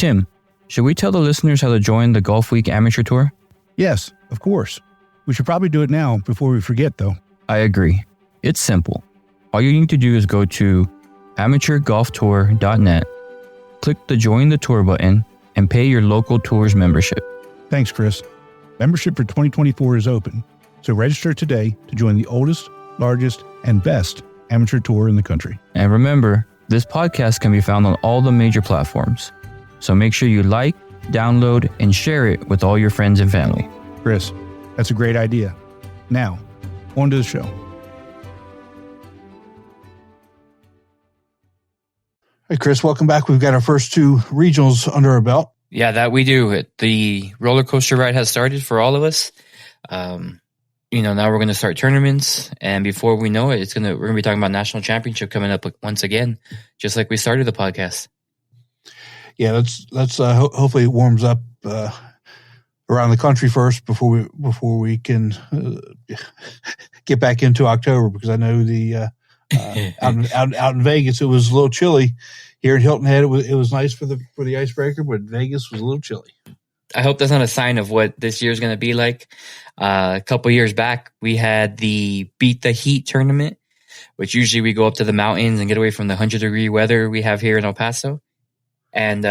Tim, should we tell the listeners how to join the Golfweek Amateur Tour? Yes, of course. We should probably do it now before we forget, though. I agree. It's simple. All you need to do is go to amateurgolftour.net, click the Join the Tour button, and pay your local tour's membership. Thanks, Chris. Membership for 2024 is open, so register today to join the oldest, largest, and best amateur tour in the country. And remember, this podcast can be found on all the major platforms, so make sure you like, download, and share it with all your friends and family. Chris, that's a great idea. Now, on to the show. Hey, Chris, welcome back. We've got our first two regionals under our belt. Yeah, that we do. The roller coaster ride has started for all of us. Now we're going to start tournaments, and before we know it, we're going to be talking about national championship coming up once again, just like we started the podcast. Yeah, let's hopefully it warms up around the country first before we can get back into October, because I know the out in Vegas it was a little chilly. Here in Hilton Head it was nice for the icebreaker, but Vegas was a little chilly. I hope that's not a sign of what this year is going to be like. A couple years back, we had the Beat the Heat tournament, which usually we go up to the mountains and get away from the 100-degree weather we have here in El Paso. And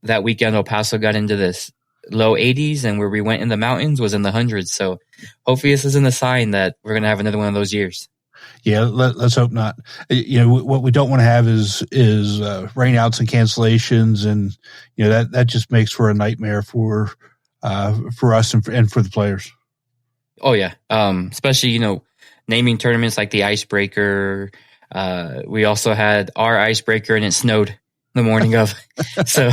that weekend, El Paso got into this low 80s, and where we went in the mountains was in the hundreds. So hopefully this isn't a sign that we're going to have another one of those years. Yeah, let's hope not. What we don't want to have is rainouts and cancellations, and that just makes for a nightmare for us and for the players. Oh yeah, especially naming tournaments like the icebreaker. We also had our icebreaker, and it snowed the morning of. So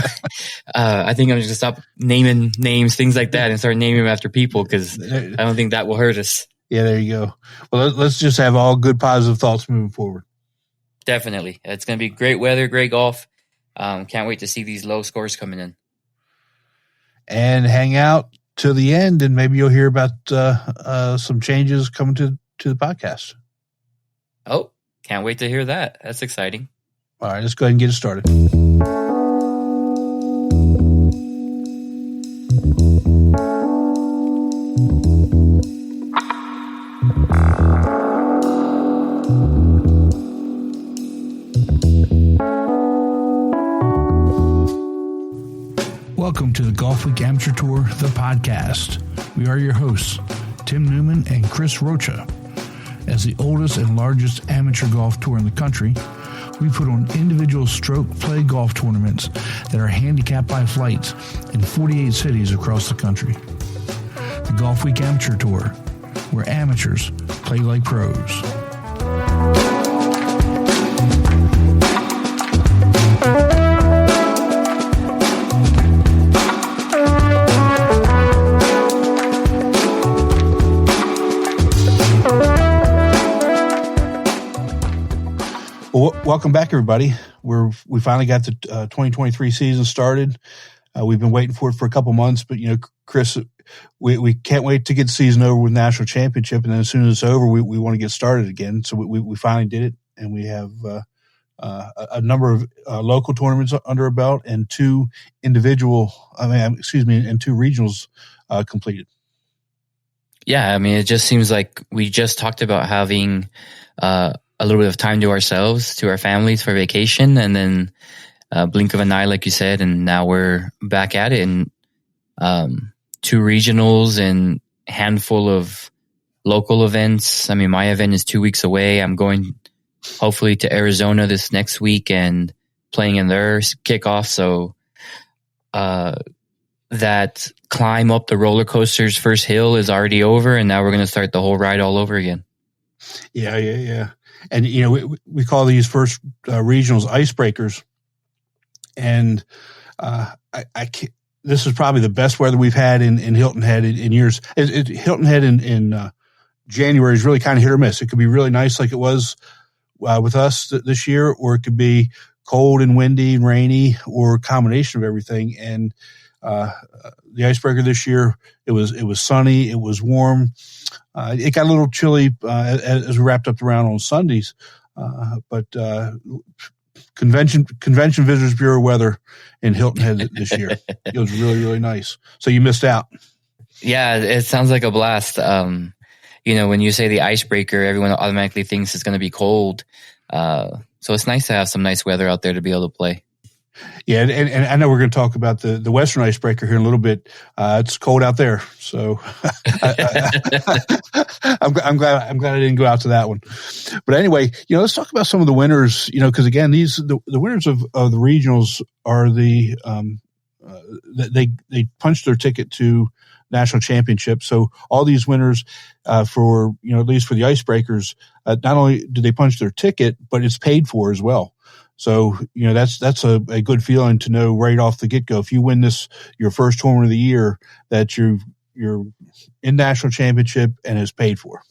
I think I'm just gonna stop naming names, things like that, and start naming them after people, because I don't think that will hurt us. Yeah, there you go. Well, let's just have all good, positive thoughts moving forward. Definitely. It's going to be great weather, great golf. Can't wait to see these low scores coming in. And hang out to the end, and maybe you'll hear about some changes coming to the podcast. Oh, can't wait to hear that. That's exciting. All right, let's go ahead and get it started. Welcome to the Golfweek Amateur Tour, the podcast. We are your hosts, Tim Newman and Chris Rocha. As the oldest and largest amateur golf tour in the country, we put on individual stroke play golf tournaments that are handicapped by flights in 48 cities across the country. The Golfweek Amateur Tour, where amateurs play like pros. Well, welcome back, everybody. We finally got the 2023 season started. We've been waiting for it for a couple months, but Chris, we can't wait to get the season over with national championship, and then as soon as it's over, we want to get started again. So we finally did it, and we have a number of local tournaments under our belt and two regionals completed. Yeah, I mean, it just seems like we just talked about having a little bit of time to ourselves, to our families for vacation, and then blink of an eye, like you said, and now we're back at it. And two regionals and handful of local events. I mean, my event is 2 weeks away. I'm going hopefully to Arizona this next week and playing in their kickoff. So that climb up the roller coaster's first hill is already over, and now we're going to start the whole ride all over again. Yeah. And, we call these first regionals icebreakers. And this is probably the best weather we've had in Hilton Head in years. Hilton Head in January is really kind of hit or miss. It could be really nice like it was with us this year, or it could be cold and windy and rainy, or a combination of everything. And the icebreaker this year, it was sunny, it was warm. It got a little chilly as we wrapped up the round on Sundays, but Convention Visitors Bureau weather in Hilton Head this year. It was really, really nice. So you missed out. Yeah, it sounds like a blast. When you say the icebreaker, everyone automatically thinks it's going to be cold. So it's nice to have some nice weather out there to be able to play. Yeah, and I know we're going to talk about the Western icebreaker here in a little bit. It's cold out there, so I'm glad I didn't go out to that one. But anyway, let's talk about some of the winners. Because again, the winners of the regionals are they punched their ticket to national championship. So all these winners for at least for the icebreakers, not only do they punch their ticket, but it's paid for as well. So, that's a good feeling to know right off the get-go. If you win your first tournament of the year, that you're in national championship and is paid for.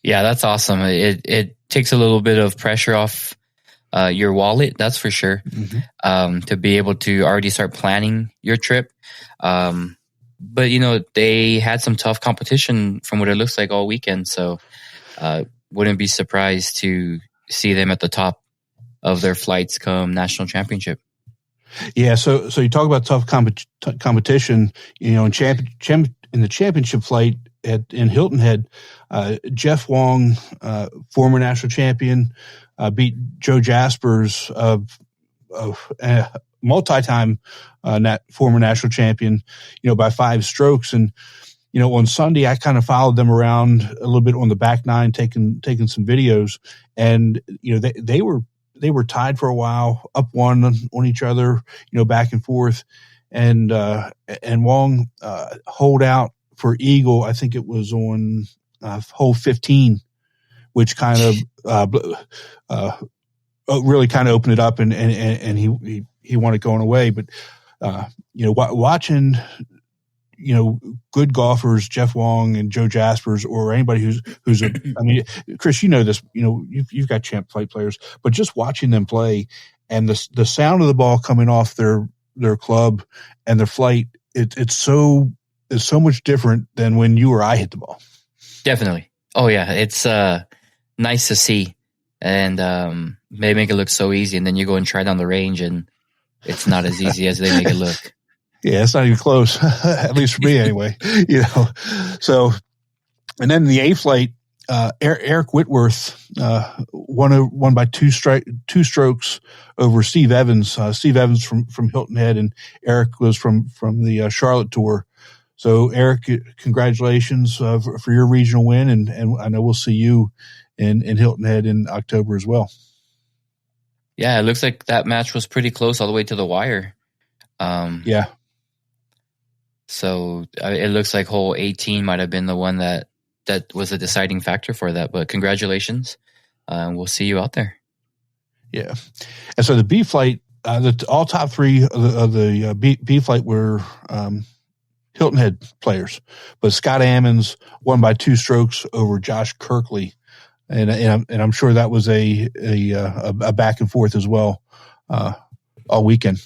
Yeah, that's awesome. It takes a little bit of pressure off your wallet, that's for sure, to be able to already start planning your trip. But, they had some tough competition from what it looks like all weekend. So wouldn't be surprised to see them at the top of their flights come national championship. Yeah, so you talk about tough competition. In the championship flight in Hilton Head, Jeff Wong, former national champion, beat Joe Jaspers, multi-time former national champion, by 5 strokes. And on Sunday, I kind of followed them around a little bit on the back nine, taking some videos, and they were tied for a while, up one on each other, back and forth, and Wong holed out for eagle. I think it was on hole 15, which kind of really kind of opened it up, and he won it going away. But watching good golfers, Jeff Wong and Joe Jaspers, or anybody who's I mean, Chris, this, you've got champ flight players, but just watching them play and the sound of the ball coming off their club and their flight, it's so much different than when you or I hit the ball. Definitely. Oh yeah. It's nice to see. And they make it look so easy, and then you go and try down the range and it's not as easy as they make it look. Yeah, it's not even close, at least for me anyway. So, and then the A flight, Eric Whitworth won by two strokes over Steve Evans. Steve Evans from Hilton Head, and Eric was from the Charlotte Tour. So, Eric, congratulations for your regional win, and I know we'll see you in Hilton Head in October as well. Yeah, it looks like that match was pretty close all the way to the wire. Yeah. So it looks like hole 18 might have been the one that was a deciding factor for that. But congratulations. We'll see you out there. Yeah. And so the B flight, all top 3 of the B flight were Hilton Head players. But Scott Ammons won by 2 strokes over Josh Kirkley. And I'm sure that was a back and forth as well all weekend.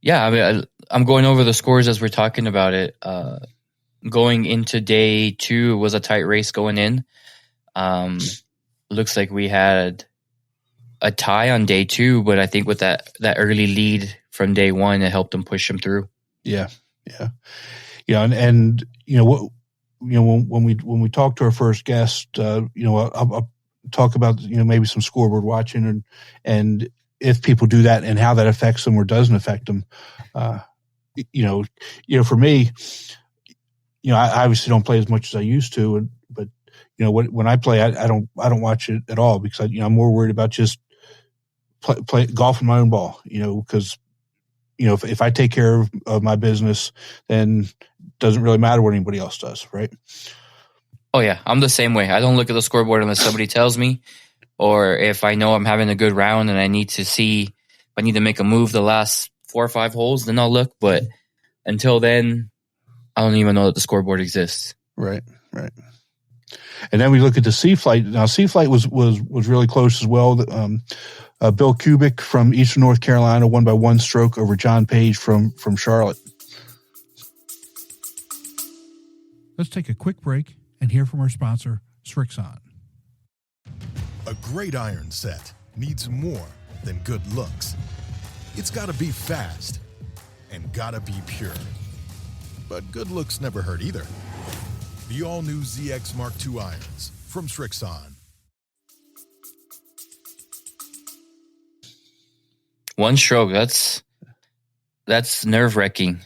Yeah, I mean, I'm going over the scores as we're talking about it. Going into day 2 was a tight race going in. Looks like we had a tie on day 2, but I think with that early lead from day 1, it helped them push them through. Yeah. And when we talk to our first guest, I'll talk about maybe some scoreboard watching and if people do that and how that affects them or doesn't affect them. For me, I obviously don't play as much as I used to, but when I play, I don't watch it at all because I'm more worried about just play golfing my own ball. Because if I take care of my business, then it doesn't really matter what anybody else does, right? Oh yeah, I'm the same way. I don't look at the scoreboard unless somebody tells me, or if I know I'm having a good round and I need to see if I need to make a move the last 4 or 5 holes, then I'll look. But until then, I don't even know that the scoreboard exists. Right. And then we look at the C flight. Now, C flight was really close as well. Bill Kubik from Eastern North Carolina won by 1 stroke over John Page from Charlotte. Let's take a quick break and hear from our sponsor, Srixon. A great iron set needs more than good looks. It's gotta be fast and gotta be pure. But good looks never hurt either. The all-new ZX Mark II irons from Srixon. One stroke, that's nerve-wracking.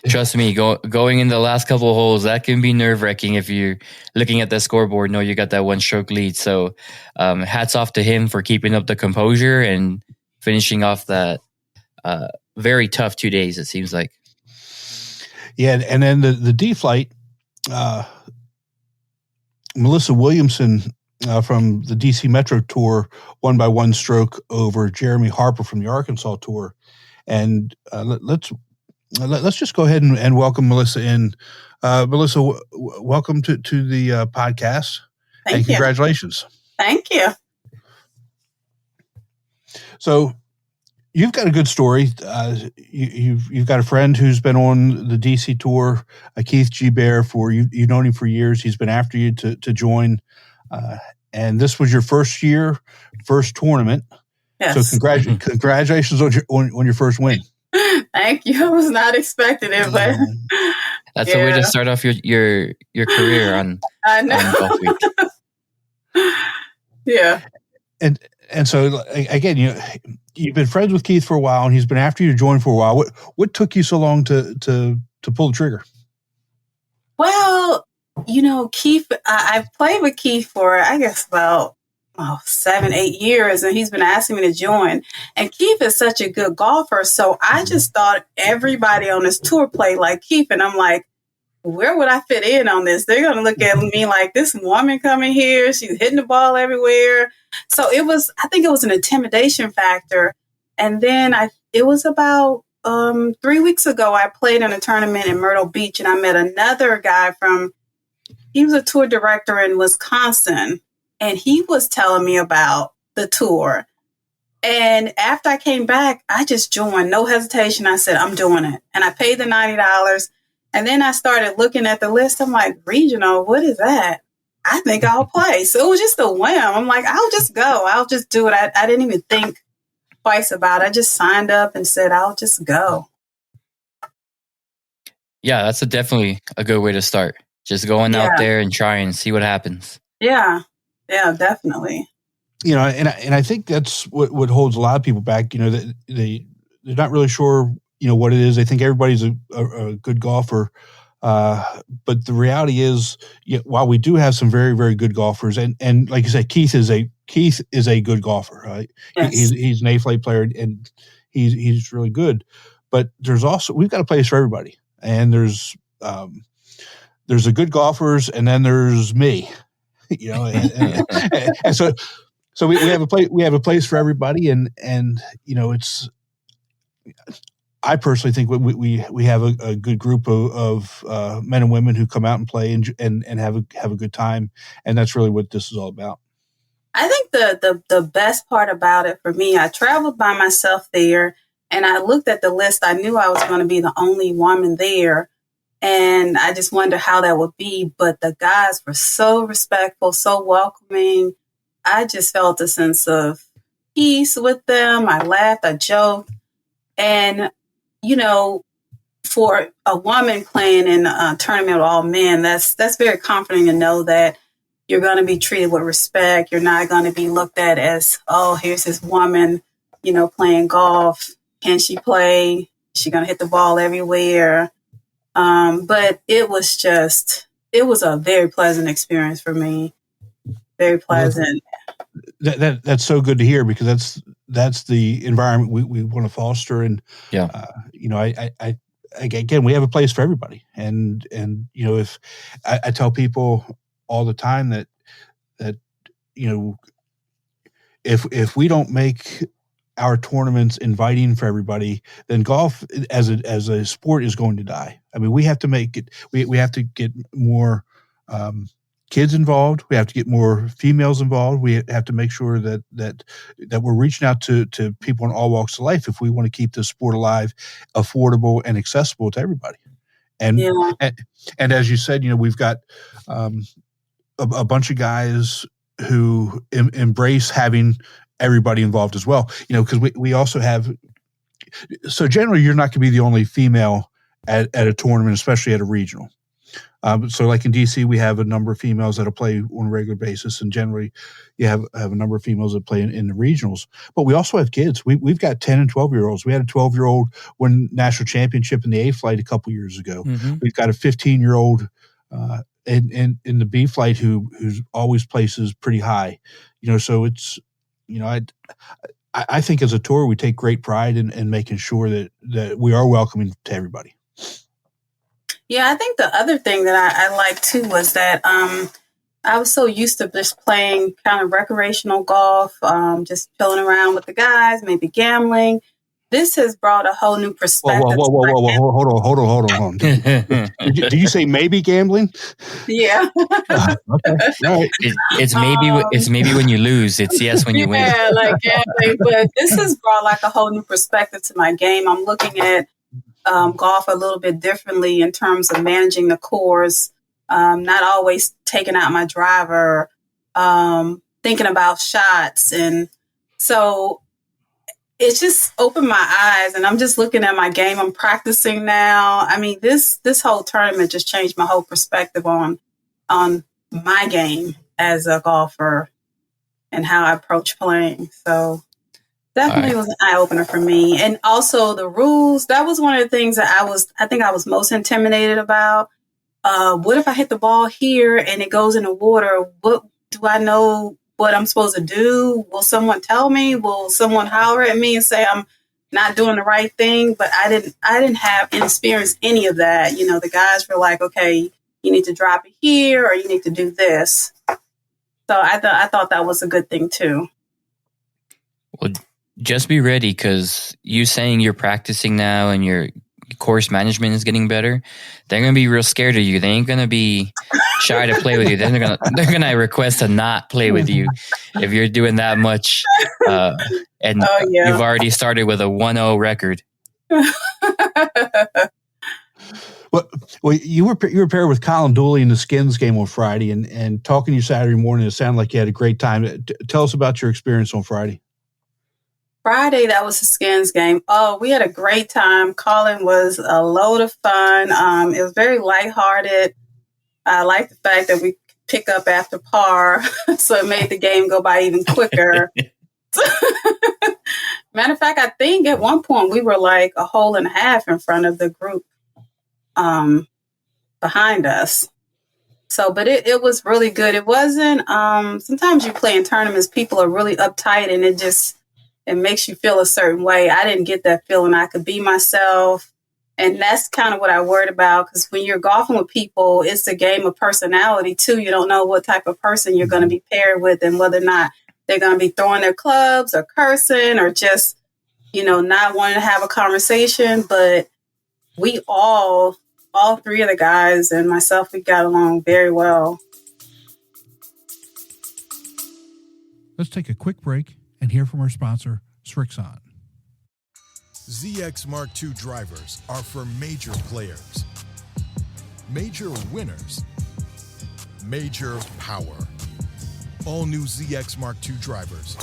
Trust me, going in the last couple of holes, that can be nerve-wracking if you're looking at the scoreboard, know you got that one stroke lead. So hats off to him for keeping up the composure and finishing off that very tough 2 days, it seems like. Yeah, and then the D flight, Melissa Williamson from the DC Metro Tour won by one stroke over Jeremy Harper from the Arkansas Tour. And let's just go ahead and welcome Melissa in. Melissa, welcome to the podcast. Thank you. Congratulations. Thank you. So you've got a good story. You've got a friend who's been on the DC tour, Keith G. Bear, you've known him for years. He's been after you to join. And this was your first tournament. Yes. So congratulations on your first win. Thank you. I was not expecting it, but that's the way to start off your career on Golfweek. Yeah. And so again, you've been friends with Keith for a while, and he's been after you to join for a while. What took you so long to pull the trigger? Well, Keith, I've played with Keith for, I guess, about 7-8 years, and he's been asking me to join. And Keith is such a good golfer, so I just thought everybody on this tour played like Keith, and I'm like, where would I fit in on this? They're going to look at me like, this woman coming here, she's hitting the ball everywhere. So I think it was an intimidation factor. And then it was about 3 weeks ago, I played in a tournament in Myrtle Beach, and I met another guy he was a tour director in Wisconsin, and he was telling me about the tour. And after I came back, I just joined, no hesitation. I said, I'm doing it. And I paid the $90. And then I started looking at the list. I'm like, regional, what is that? I think I'll play. So it was just a whim. I'm like, I'll just go. I'll just do it. I didn't even think twice about it. I just signed up and said, I'll just go. Yeah, that's definitely a good way to start. Just going out there and try and see what happens. Yeah. Yeah, definitely. And I think that's what holds a lot of people back. That they're not really sure, what it is. They think everybody's a good golfer. But the reality is, while we do have some very, very good golfers, and like you said, Keith is a good golfer, right? Yes. He's an A-flight player, and he's really good. But we've got a place for everybody, and there's the good golfers, and then there's me, and so we have a place for everybody, and it's. I personally think we have a good group of men and women who come out and play and have a good time, and that's really what this is all about. I think the best part about it for me, I traveled by myself there, and I looked at the list. I knew I was going to be the only woman there, and I just wondered how that would be. But the guys were so respectful, so welcoming. I just felt a sense of peace with them. I laughed, I joked, and for a woman playing in a tournament with all men, that's very comforting to know that you're going to be treated with respect. You're not going to be looked at as, oh, here's this woman, playing golf. Can she play? Is she going to hit the ball everywhere? But it was a very pleasant experience for me. Very pleasant. That's so good to hear, because that's the environment we want to foster. And, again, we have a place for everybody. And if I tell people all the time that if we don't make our tournaments inviting for everybody, then golf as a sport is going to die. I mean, we have to make it, we have to get more, kids involved. We have to get more females involved. We have to make sure that we're reaching out to people in all walks of life if we want to keep this sport alive, affordable, and accessible to everybody. And as you said, we've got a bunch of guys who embrace having everybody involved as well. Because we also have. So generally, you're not going to be the only female at a tournament, especially at a regional. So like in DC, we have a number of females that'll play on a regular basis, and generally you have a number of females that play in the regionals. But we also have kids. We've got 10 and 12-year-olds. We had a 12-year-old win national championship in the A flight a couple years ago. Mm-hmm. We've got a 15-year-old in the B flight who's always places pretty high. So it's, I think as a tour, we take great pride in making sure that we are welcoming to everybody. Yeah, I think the other thing that I liked too was that I was so used to just playing kind of recreational golf, just chilling around with the guys, maybe gambling. This has brought a whole new perspective. Whoa. Hold on. Did you say maybe gambling? Yeah. Okay. All right. It's maybe when you lose. It's yes when you win. Yeah, like gambling. But this has brought like a whole new perspective to my game. I'm looking at golf a little bit differently in terms of managing the course, not always taking out my driver, thinking about shots. And so it's just opened my eyes, and I'm just looking at my game. I'm practicing now. I mean, this whole tournament just changed my whole perspective on my game as a golfer and how I approach playing. So definitely was an eye-opener for me. And also the rules, that was one of the things that I think I was most intimidated about. What if I hit the ball here and it goes in the water? What do I know what I'm supposed to do? Will someone tell me? Will someone holler at me and say I'm not doing the right thing? But I didn't have experienced any of that. The guys were like, okay, you need to drop it here or you need to do this. So I thought that was a good thing too. Well, just be ready, because you saying you're practicing now and your course management is getting better, they're going to be real scared of you. They ain't going to be shy to play with you. Then they're going to request to not play with you if you're doing that much. You've already started with a 1-0 record. Well, you were paired with Colin Dooley in the Skins game on Friday, and talking to you Saturday morning, it sounded like you had a great time. Tell us about your experience on Friday. Friday, that was the Skins game. Oh, we had a great time. Colin was a load of fun. It was very lighthearted. I like the fact that we pick up after par, so it made the game go by even quicker. Matter of fact, I think at one point we were like a hole and a half in front of the group behind us. So, but it was really good. It wasn't, sometimes you play in tournaments, people are really uptight and it makes you feel a certain way. I didn't get that feeling. I could be myself. And that's kind of what I worried about, because when you're golfing with people, it's a game of personality too. You don't know what type of person you're going to be paired with and whether or not they're going to be throwing their clubs or cursing or just, not wanting to have a conversation. But we all three of the guys and myself, we got along very well. Let's take a quick break and hear from our sponsor, Srixon. ZX Mark II drivers are for major players, major winners, major power. All new ZX Mark II drivers,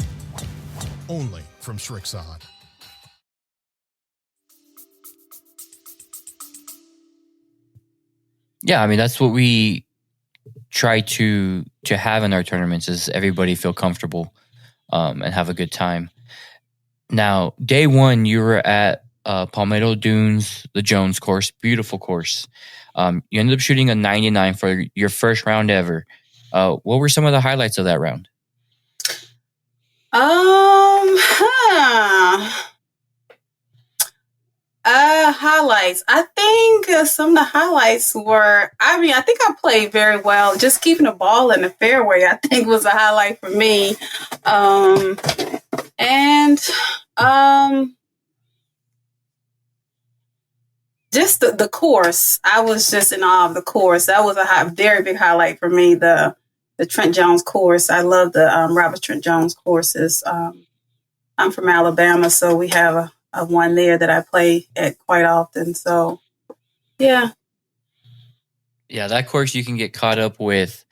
only from Srixon. Yeah, I mean, that's what we try to have in our tournaments, is everybody feel comfortable and have a good time. Now, day one, you were at Palmetto Dunes, the Jones course, beautiful course. You ended up shooting a 99 for your first round ever. What were some of the highlights of that round? Highlights. I think some of the highlights were, I think I played very well. Just keeping the ball in the fairway, I think, was a highlight for me. Just the course. I was just in awe of the course. That was a very big highlight for me. The Trent Jones course. I love the Robert Trent Jones courses. I'm from Alabama, so we have a one there that I play at quite often. So, yeah. Yeah, that course you can get caught up with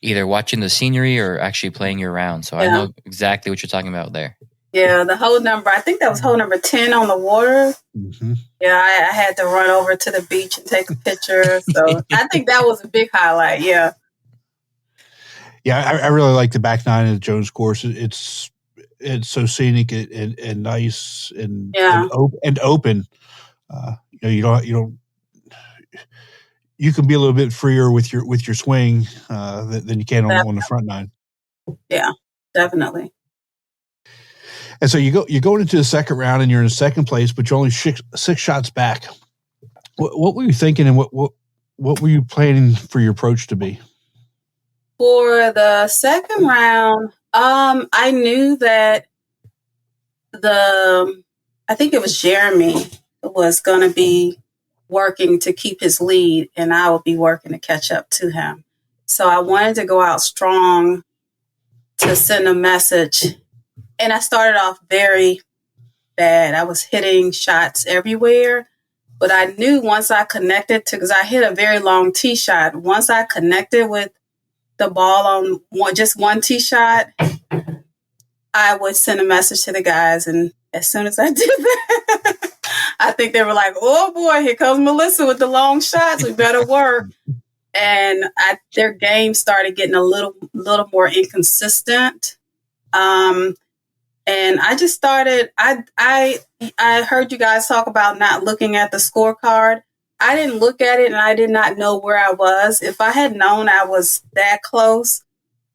either watching the scenery or actually playing your round. So I know exactly what you're talking about there. Yeah, the hole number, I think that was hole number 10 on the water. Mm-hmm. Yeah, I had to run over to the beach and take a picture. So I think that was a big highlight. Yeah. Yeah, I really like the back nine of the Jones course. It's so scenic and nice and open. You don't. You can be a little bit freer with your swing than you can on the front nine. Yeah, definitely. And so you're going into the second round and you're in second place, but you're only six shots back. What were you thinking, and what were you planning for your approach to be? For the second round, I knew that I think it was Jeremy was going to be working to keep his lead, and I would be working to catch up to him. So I wanted to go out strong to send a message. And I started off very bad. I was hitting shots everywhere. But I knew once I connected because I hit a very long tee shot. Once I connected with the ball on just one tee shot, I would send a message to the guys. And as soon as I did that, I think they were like, oh boy, here comes Melissa with the long shots. We better work. And their game started getting a little more inconsistent. And I just started, I heard you guys talk about not looking at the scorecard. I didn't look at it, and I did not know where I was. If I had known I was that close,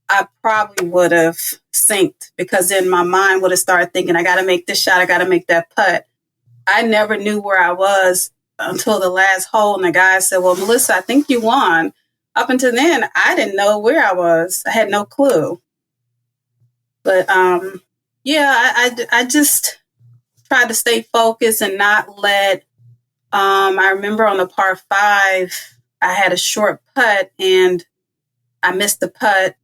I probably would have synced, because then my mind would have started thinking, I got to make this shot. I got to make that putt. I never knew where I was until the last hole. And the guy said, well, Melissa, I think you won. Up until then, I didn't know where I was. I had no clue. But, I just tried to stay focused and not let, I remember on the par 5, I had a short putt and I missed the putt.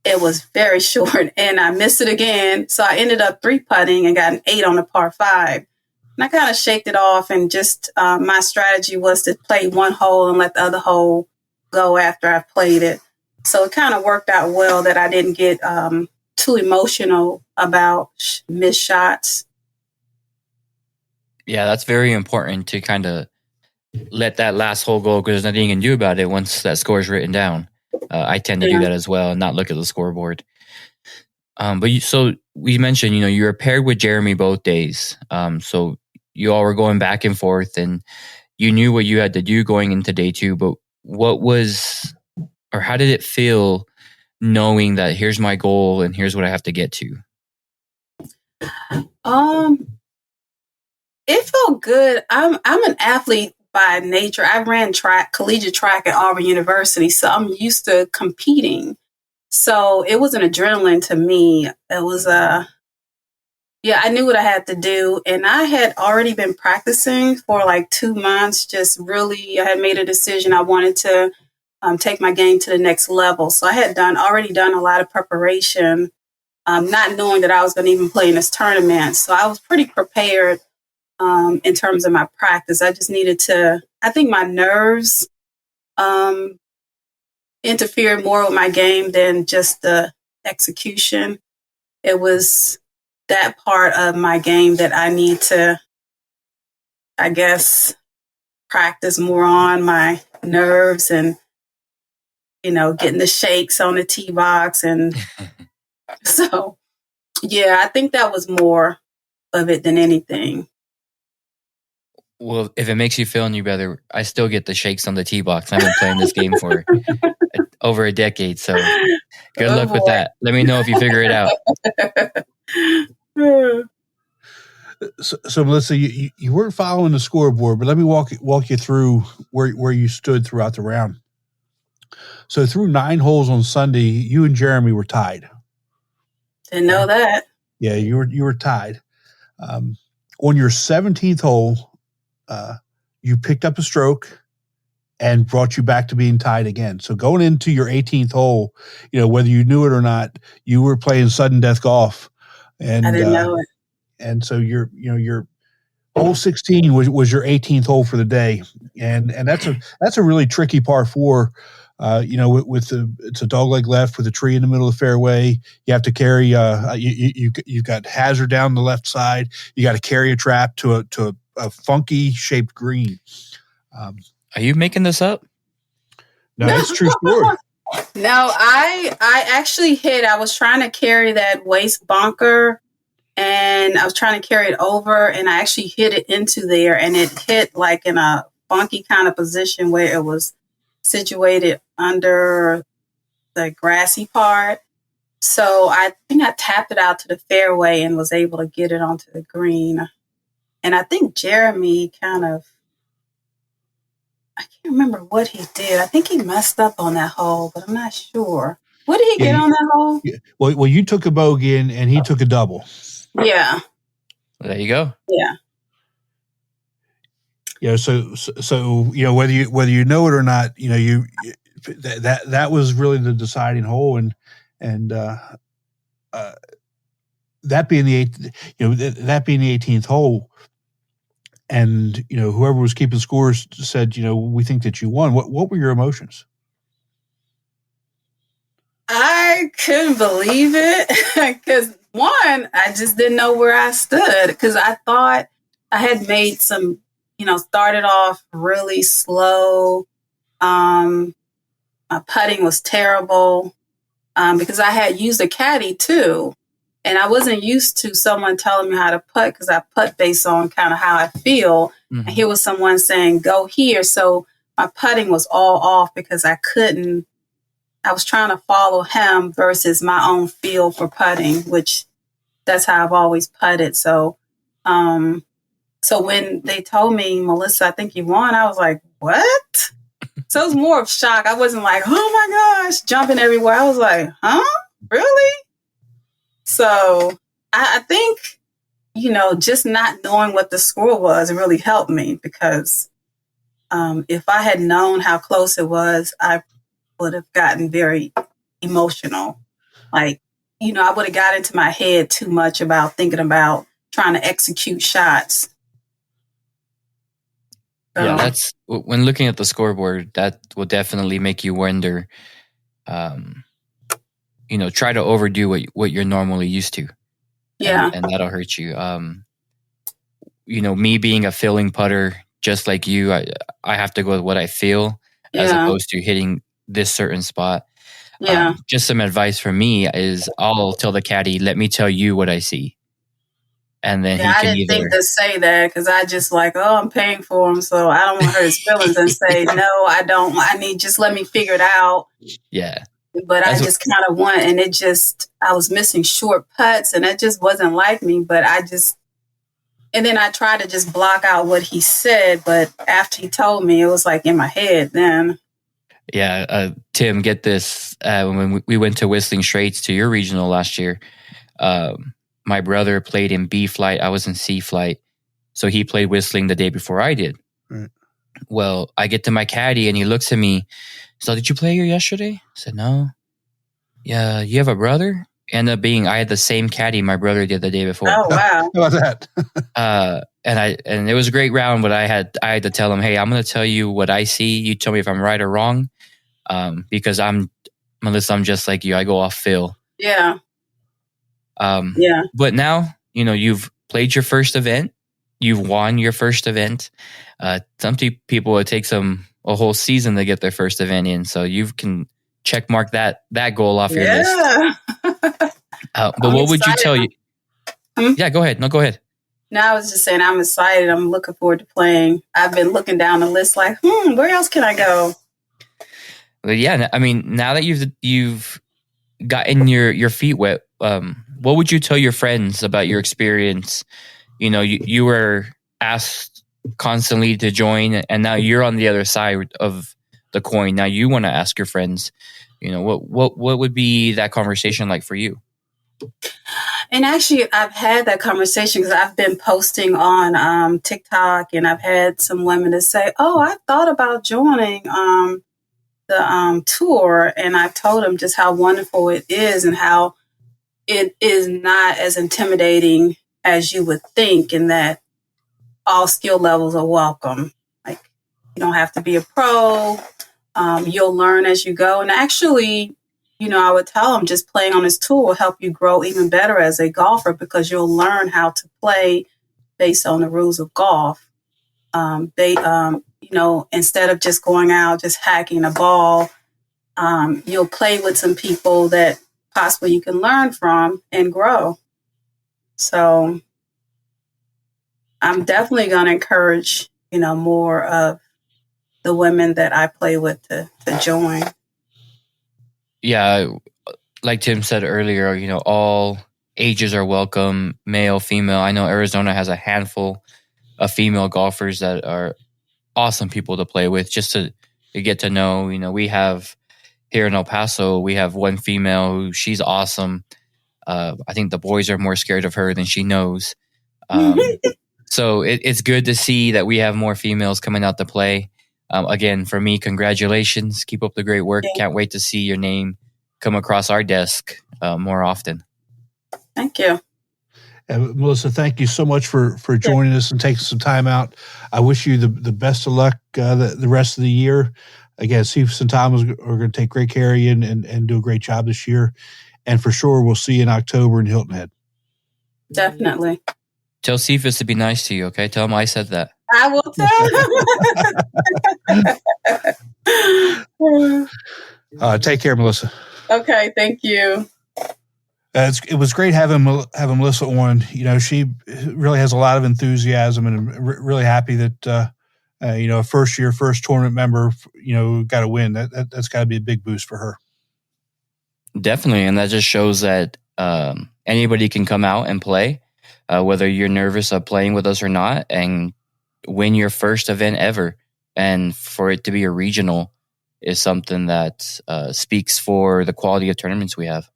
It was very short and I missed it again. So I ended up 3-putting and got an 8 on the par 5. And I kind of shaked it off, and just my strategy was to play one hole and let the other hole go after I played it. So it kind of worked out well that I didn't get too emotional about missed shots. Yeah, that's very important to kind of let that last hole go, because there's nothing you can do about it once that score is written down. I tend to do that as well and not look at the scoreboard. But we mentioned, you were paired with Jeremy both days. So you all were going back and forth, and you knew what you had to do going into day 2. But how did it feel knowing that here's my goal and here's what I have to get to? It felt good. I'm an athlete by nature. I ran collegiate track at Auburn University, so I'm used to competing. So it was an adrenaline to me. It was I knew what I had to do, and I had already been practicing for like 2 months. I had made a decision. I wanted to take my game to the next level. So I had already done a lot of preparation, not knowing that I was going to even play in this tournament. So I was pretty prepared in terms of my practice. I just needed I think my nerves interfered more with my game than just the execution. It was that part of my game that I need to, I guess, practice more on, my nerves and, getting the shakes on the tee box. And so, I think that was more of it than anything. Well, if it makes you feel any better, I still get the shakes on the tee box. I've been playing this game for over a decade, so good luck with that. Let me know if you figure it out. So Melissa, you weren't following the scoreboard, but let me walk you through where you stood throughout the round. So through 9 holes on Sunday, you and Jeremy were tied. Didn't know that. Yeah, you were tied. On your 17th hole, you picked up a stroke and brought you back to being tied again. So going into your 18th hole, whether you knew it or not, you were playing sudden death golf. And I didn't know it. And so your hole 16 was your 18th hole for the day, and that's a really tricky par 4 it's a dogleg left with a tree in the middle of the fairway. You have to carry, you've got hazard down the left side. You got to carry a trap to a funky shaped green. Are you making this up? No, it's a true story. No, I actually I was trying to carry that waist bunker, and I was trying to carry it over, and I actually hit it into there, and it hit like in a funky kind of position where it was situated under the grassy part. So I think I tapped it out to the fairway and was able to get it onto the green. And I think Jeremy I can't remember what he did. I think he messed up on that hole, but I'm not sure. What did he get on that hole? Yeah. Well, you took a bogey and he took a double. Yeah. Well, there you go. Yeah. So whether you know it or not, that was really the deciding hole, and that being the 18th hole. And, whoever was keeping scores said, we think that you won. What were your emotions? I couldn't believe it because, one, I just didn't know where I stood because I thought I had made some, started off really slow. My putting was terrible because I had used a caddy too. And I wasn't used to someone telling me how to putt because I putt based on kind of how I feel. Mm-hmm. And here was someone saying, go here. So my putting was all off because I was trying to follow him versus my own feel for putting, which that's how I've always putted. So, so when they told me, Melissa, I think you won, I was like, what? So it was more of shock. I wasn't like, oh my gosh, jumping everywhere. I was like, huh? Really? So I think, just not knowing what the score was really helped me because if I had known how close it was, I would have gotten very emotional. Like, I would have got into my head too much about thinking about trying to execute shots. So, yeah, that's when looking at the scoreboard, that will definitely make you wonder, try to overdo what you're normally used to. Yeah. And that'll hurt you. Me being a feeling putter, just like you, I have to go with what I feel as opposed to hitting this certain spot. Yeah. Just some advice from me is I'll tell the caddy, let me tell you what I see. And then I didn't think to say that because I just I'm paying for him. So I don't want to hurt his feelings and say, no, I don't. Just let me figure it out. Yeah. But I just kind of went, and I was missing short putts, and it just wasn't like me. But and then I tried to just block out what he said. But after he told me, it was like in my head then. Yeah. Tim, get this. When we went to Whistling Straits to your regional last year, my brother played in B flight. I was in C flight. So he played Whistling the day before I did. Right. Well, I get to my caddy and he looks at me. So did you play here yesterday? I said, no. Yeah, you have a brother? Ended up being, I had the same caddy my brother did the day before. Oh, wow. How about that? And it was a great round, but I had to tell him, hey, I'm going to tell you what I see. You tell me if I'm right or wrong. Because Melissa, I'm just like you. I go off feel. Yeah. But now, you've played your first event. You've won your first event. Some people, it takes them a whole season to get their first event in. So you can check mark that goal off your list. But what would you tell you? Yeah, go ahead. No, go ahead. No, I was just saying I'm excited. I'm looking forward to playing. I've been looking down the list like, where else can I go? But yeah, I mean, now that you've gotten your feet wet, what would you tell your friends about your experience? You were asked constantly to join, and now you're on the other side of the coin. Now you want to ask your friends, what would be that conversation like for you? And actually, I've had that conversation because I've been posting on TikTok, and I've had some women that say, "Oh, I thought about joining the tour," and I told them just how wonderful it is and how it is not as intimidating as you would think, and that all skill levels are welcome. Like, you don't have to be a pro. You'll learn as you go. And actually, I would tell them just playing on this tool will help you grow even better as a golfer because you'll learn how to play based on the rules of golf. Instead of just going out, just hacking a ball, you'll play with some people that possibly you can learn from and grow. So I'm definitely going to encourage, more of the women that I play with to join. Yeah, like Tim said earlier, all ages are welcome, male, female. I know Arizona has a handful of female golfers that are awesome people to play with, just to get to know. We have here in El Paso, we have one female who she's awesome. I think the boys are more scared of her than she knows. So it's good to see that we have more females coming out to play. Again, for me, congratulations. Keep up the great work. Can't wait to see your name come across our desk more often. Thank you. And Melissa, thank you so much for joining us and taking some time out. I wish you the best of luck the rest of the year. Again, Cephas and Thomas are going to take great care of you and do a great job this year. And for sure, we'll see you in October in Hilton Head. Definitely. Tell Cephas to be nice to you, okay? Tell him I said that. I will tell. Take care, Melissa. Okay, thank you. It was great having Melissa on. She really has a lot of enthusiasm, and I'm really happy that a first tournament member got a win. That's got to be a big boost for her. Definitely, and that just shows that anybody can come out and play, whether you're nervous of playing with us or not, and win your first event ever. And for it to be a regional is something that speaks for the quality of tournaments we have.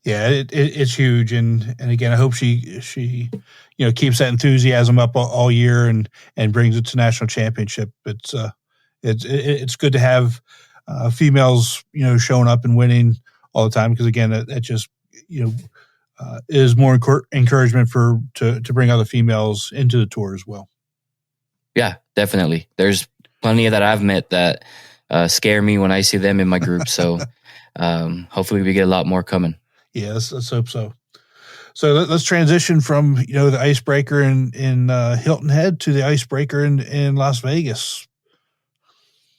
Yeah, it's huge, and again, I hope she keeps that enthusiasm up all year and brings it to national championship. It's good to have females showing up and winning all the time because again, that just is more encouragement to bring other females into the tour as well. Yeah, definitely. There's plenty that I've met that scare me when I see them in my group. So hopefully we get a lot more coming. Yeah, let's hope so. So let's transition from the icebreaker in Hilton Head to the icebreaker in Las Vegas.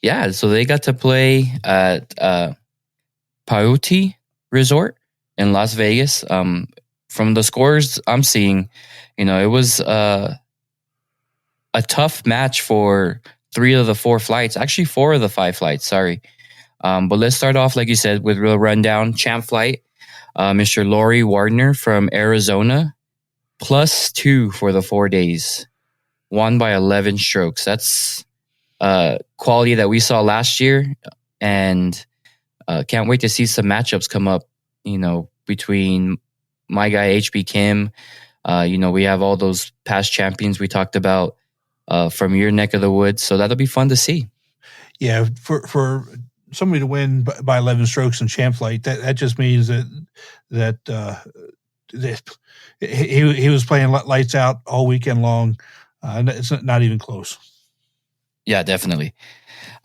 Yeah, so they got to play at Paiute Resort in Las Vegas. From the scores I'm seeing, it was a tough match for 3 of the 4 flights. Actually, 4 of the 5 flights. Sorry, but let's start off like you said with real rundown. Champ flight. Mr. Laurie Wardner from Arizona, +2 for the 4 days, won by 11 strokes. That's quality that we saw last year, and can't wait to see some matchups come up, between my guy, HB Kim. We have all those past champions we talked about from your neck of the woods, so that'll be fun to see. Yeah, for somebody to win by 11 strokes in champ flight, that just means that he was playing lights out all weekend long. It's not even close. Yeah, definitely.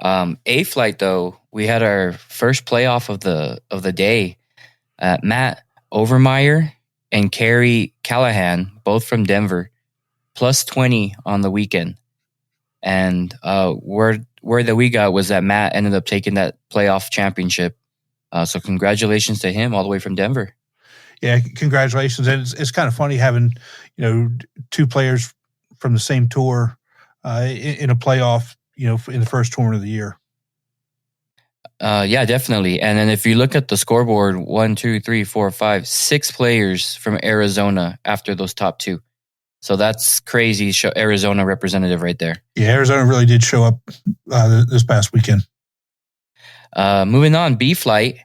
A flight though, we had our first playoff of the day. Matt Overmeyer and Carrie Callahan, both from Denver, +20 on the weekend. And word that we got was that Matt ended up taking that playoff championship. So congratulations to him all the way from Denver. Yeah, congratulations. And it's kind of funny having, 2 players from the same tour in a playoff, in the first tournament of the year. Yeah, definitely. And then if you look at the scoreboard, 1, 2, 3, 4, 5, 6 players from Arizona after those top 2. So that's crazy. Arizona representative right there. Yeah, Arizona really did show up this past weekend. Moving on, B flight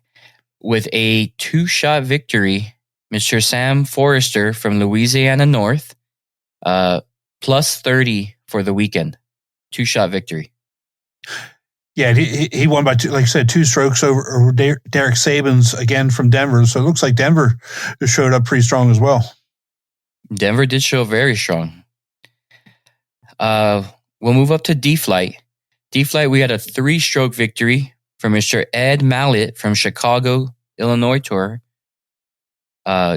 with a 2-shot victory. Mr. Sam Forrester from Louisiana North, +30 for the weekend. 2-shot victory. Yeah, he won by 2, like I said, 2 strokes over Derek Sabins again from Denver. So it looks like Denver showed up pretty strong as well. Denver did show very strong. We'll move up to D flight D-Flight, we had a 3-stroke victory from Mr. Ed Mallet from Chicago, Illinois Tour.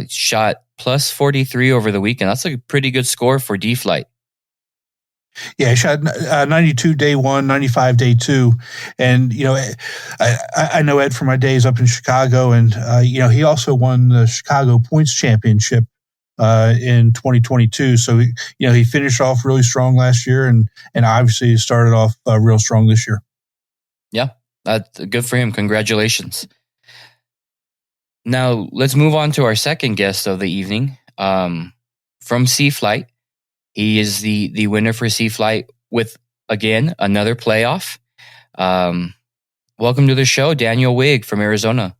Shot plus 43 over the weekend. That's a pretty good score for D-Flight. Yeah, he shot 92 day one, 95 day two. And, I know Ed from my days up in Chicago, and, he also won the Chicago Points Championship in 2022. So, he finished off really strong last year and obviously started off real strong this year. Yeah, that's good for him. Congratulations. Now, let's move on to our second guest of the evening from Sea Flight. He is the winner for Sea Flight with, again, another playoff. Welcome to the show, Daniel Wigg from Arizona.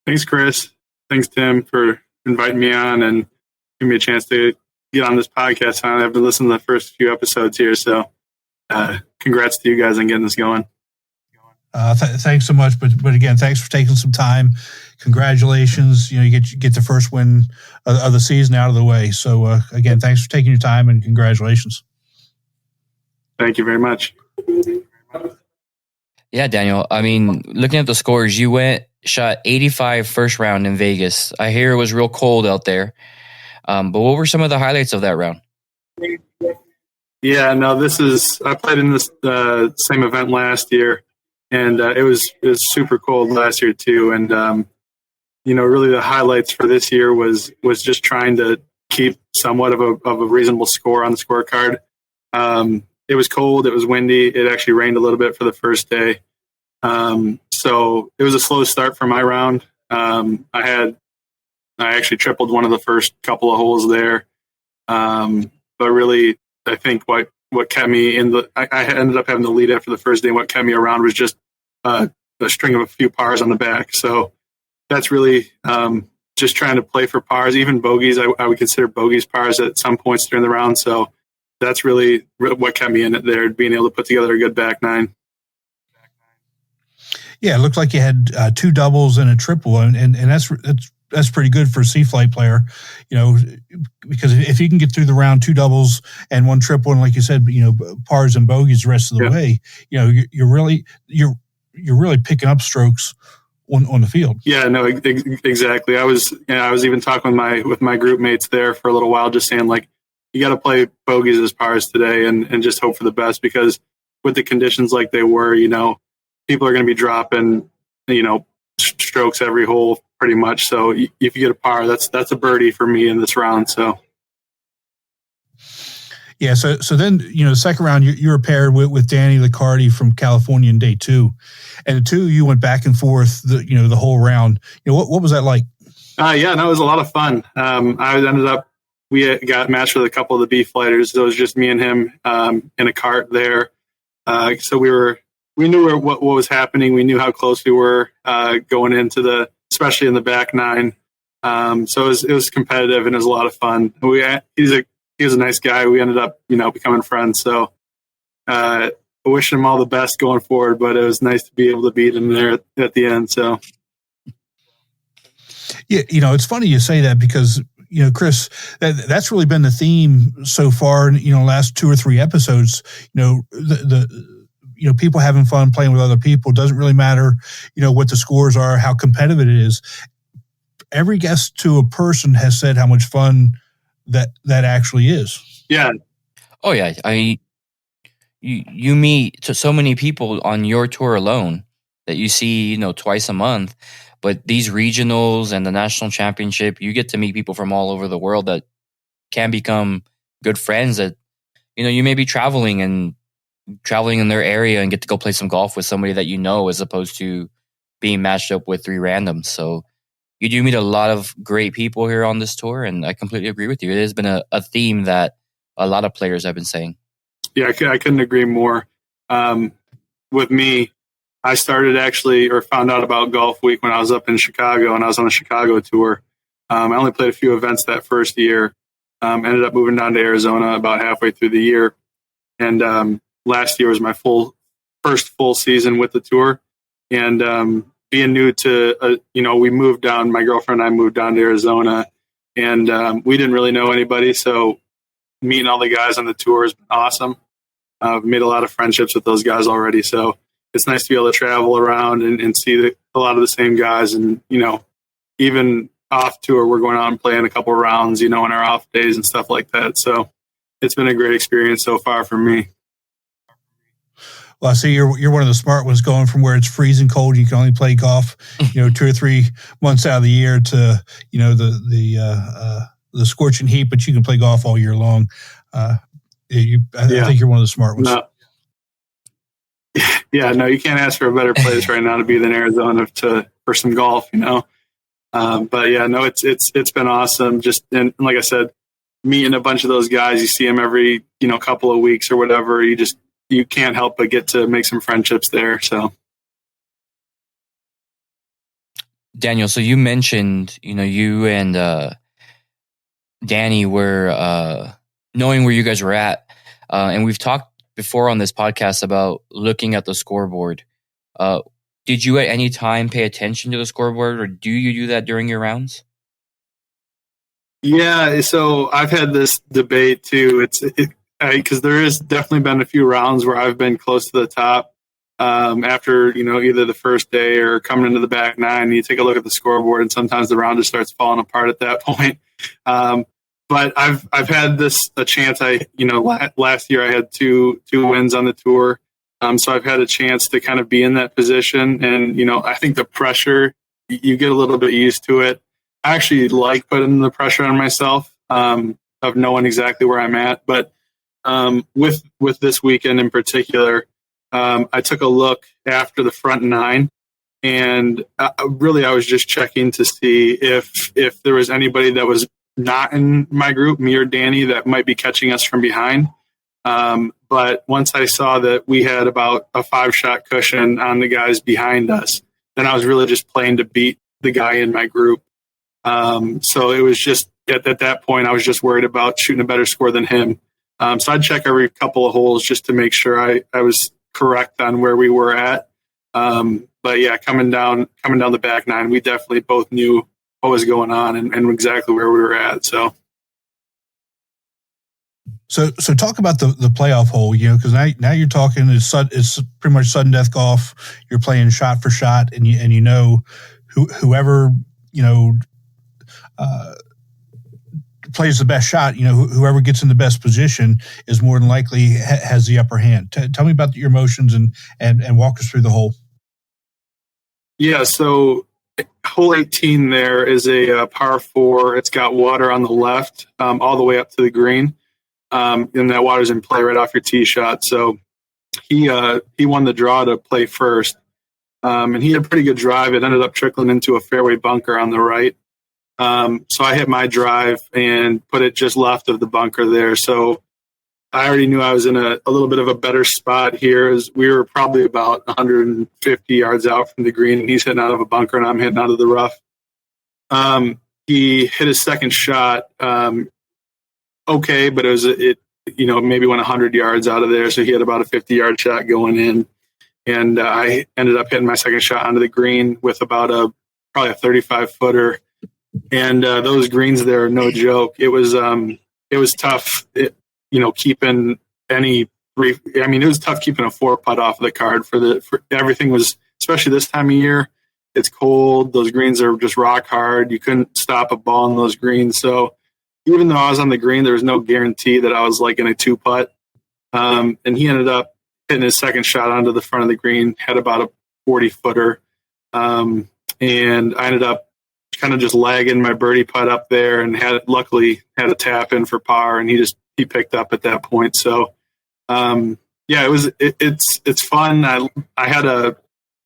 Thanks, Chris. Thanks, Tim, for inviting me on and giving me a chance to get on this podcast. I've been listening to the first few episodes here, so congrats to you guys on getting this going. Thanks so much, but again, thanks for taking some time. Congratulations! You get the first win of the season out of the way. So again, thanks for taking your time and congratulations. Thank you very much. Yeah, Daniel. I mean, looking at the scores, you shot 85 first round in Vegas. I hear it was real cold out there. But what were some of the highlights of that round? Yeah, no, I played in this same event last year. And it was super cold last year too. And really the highlights for this year was just trying to keep somewhat of a reasonable score on the scorecard. It was cold, it was windy, it actually rained a little bit for the first day. So it was a slow start for my round. I actually tripled one of the first couple of holes there. But really, I think what kept me I ended up having the lead after the first day. And what kept me around was just a string of a few pars on the back. So that's really just trying to play for pars, even bogeys. I would consider bogeys pars at some points during the round. So that's really what kept me in it there, being able to put together a good back nine. Yeah, it looked like you had 2 doubles and a triple, and that's pretty good for a Sea Flight player, because if you can get through the round 2 doubles and 1 triple, and like you said, pars and bogeys the rest of the way, you're really picking up strokes on the field. Yeah, no, exactly. I was even talking with my group mates there for a little while, just saying like, you got to play bogeys as pars today and just hope for the best, because with the conditions like they were, people are going to be dropping, strokes every hole pretty much. So if you get a par, that's a birdie for me in this round. So. Yeah. So then, second round, you were paired with Danny Liccardi from California in day 2, and the two, you went back and forth the whole round. What was that like? Yeah, no, it was a lot of fun. We got matched with a couple of the B flighters. So it was just me and him in a cart there. So we knew what was happening. We knew how close we were going into especially in the back nine. So it was competitive and it was a lot of fun. He was a nice guy. We ended up, becoming friends. So I wish him all the best going forward, but it was nice to be able to beat him there at the end. So. Yeah. It's funny you say that because, Chris, that's really been the theme so far in, last 2 or 3 episodes, people having fun playing with other people. Doesn't really matter, what the scores are, how competitive it is. Every guest to a person has said how much fun that actually is. Yeah. Oh yeah. You meet so many people on your tour alone that you see, twice a month, but these regionals and the national championship, you get to meet people from all over the world that can become good friends that, you may be traveling in their area and get to go play some golf with somebody that as opposed to being matched up with 3 randoms. So you do meet a lot of great people here on this tour, and I completely agree with you. It has been a theme that a lot of players have been saying. Yeah, I couldn't agree more. With me, I started found out about Golfweek when I was up in Chicago, and I was on a Chicago tour. I only played a few events that first year. Ended up moving down to Arizona about halfway through the year. And last year was my first full season with the tour. And being new to, we moved down, my girlfriend and I moved down to Arizona, and we didn't really know anybody. So meeting all the guys on the tour has been awesome. I've made a lot of friendships with those guys already. So it's nice to be able to travel around and see a lot of the same guys. And, even off tour, we're going out and playing a couple of rounds, on our off days and stuff like that. So it's been a great experience so far for me. Well, I see you're one of the smart ones, going from where it's freezing cold, you can only play golf, 2 or 3 months out of the year, to the scorching heat, but you can play golf all year long. I think you're one of the smart ones. No. Yeah, no, you can't ask for a better place right now to be than Arizona for some golf, But yeah, no, it's been awesome. And like I said, meeting a bunch of those guys, you see them every couple of weeks or whatever. You can't help but get to make some friendships there. So, Daniel, so you mentioned you and Danny were knowing where you guys were at, and we've talked before on this podcast about looking at the scoreboard. Did you at any time pay attention to the scoreboard, or do you do that during your rounds? Yeah, so I've had this debate too. Because there has definitely been a few rounds where I've been close to the top after either the first day or coming into the back nine. And you take a look at the scoreboard, and sometimes the round just starts falling apart at that point. But I've had a chance. Last year I had two wins on the tour. So I've had a chance to kind of be in that position. And, I think the pressure, you get a little bit used to it. I actually like putting the pressure on myself of knowing exactly where I'm at. But with this weekend in particular, I took a look after the front nine, and I was just checking to see if there was anybody that was not in my group, me or Danny, that might be catching us from behind. But once I saw that we had about a 5-shot cushion on the guys behind us, then I was really just playing to beat the guy in my group. So it was just at that point, I was just worried about shooting a better score than him. So I'd check every couple of holes just to make sure I was correct on where we were at. But yeah, coming down the back nine, we definitely both knew what was going on and exactly where we were at. So talk about the playoff hole, because now you're talking, it's pretty much sudden death golf. You're playing shot for shot, and whoever plays the best shot, whoever gets in the best position is more than likely has the upper hand. Tell me about your emotions and walk us through the hole. Yeah, so hole 18 there is a par 4. It's got water on the left all the way up to the green. And that water's in play right off your tee shot. So he won the draw to play first. And he had a pretty good drive. It ended up trickling into a fairway bunker on the right. So I hit my drive and put it just left of the bunker there. So I already knew I was in a little bit of a better spot here, as we were probably about 150 yards out from the green, and he's hitting out of a bunker and I'm hitting out of the rough. He hit his second shot. Okay, but it maybe went 100 yards out of there. So he had about a 50-yard shot going in. And I ended up hitting my second shot onto the green with about probably a 35-footer. And those greens there are no joke. It was tough, keeping any three. I mean, it was tough keeping a 4-putt off of the card for everything was, especially this time of year. It's cold. Those greens are just rock hard. You couldn't stop a ball on those greens. So even though I was on the green, there was no guarantee that I was like in a 2-putt. And he ended up hitting his second shot onto the front of the green, had about a 40-footer. And I ended up kind of just lagging my birdie putt up there, and luckily had a tap in for par, and he picked up at that point. So, it's fun. I had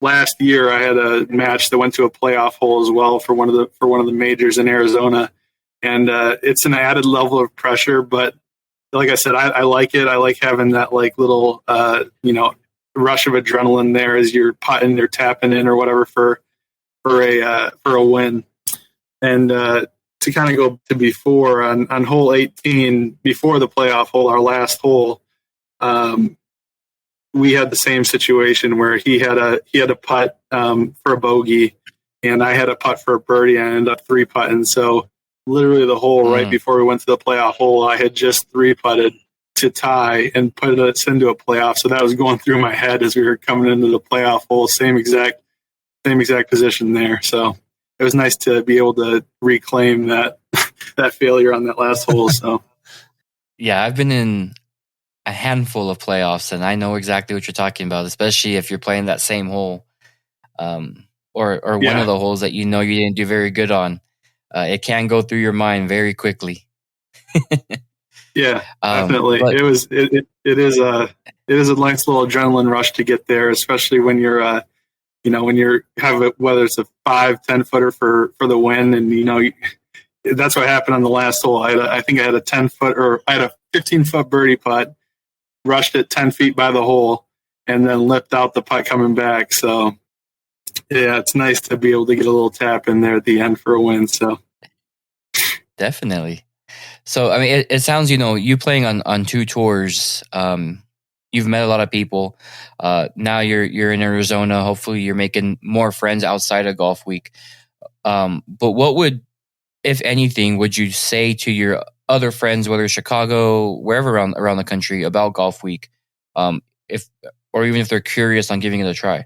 last year I had a match that went to a playoff hole as well for one of the majors in Arizona. And it's an added level of pressure, but like I said, I like it. I like having that like little, rush of adrenaline there as you're putting or tapping in or whatever for a win. And to kind of go to before on hole 18, before the playoff hole, our last hole, we had the same situation where he had a putt for a bogey, and I had a putt for a birdie, and I ended up 3-putting. So literally the hole right before we went to the playoff hole, I had just 3-putted to tie and put us into a playoff. So that was going through my head as we were coming into the playoff hole, same exact position there. So it was nice to be able to reclaim that that failure on that last hole. So Yeah, I've been in a handful of playoffs, and I know exactly what you're talking about, especially if you're playing that same hole, or one of the holes that you know you didn't do very good on. It can go through your mind very quickly. Yeah, definitely. It is a nice little adrenaline rush to get there, especially when you're when you're whether it's a 5-10 footer for the win, and that's what happened on the last hole. I think I had a 10-foot, or I had a 15-foot birdie putt, rushed it 10 feet by the hole, and then lipped out the putt coming back. So yeah, it's nice to be able to get a little tap in there at the end for a win. So definitely. So, I mean, it sounds, you playing on two tours, you've met a lot of people. Now you're in Arizona. Hopefully you're making more friends outside of Golf Week. But what would, if anything, would you say to your other friends, whether it's Chicago, wherever around the country, about Golf Week, or even if they're curious on giving it a try?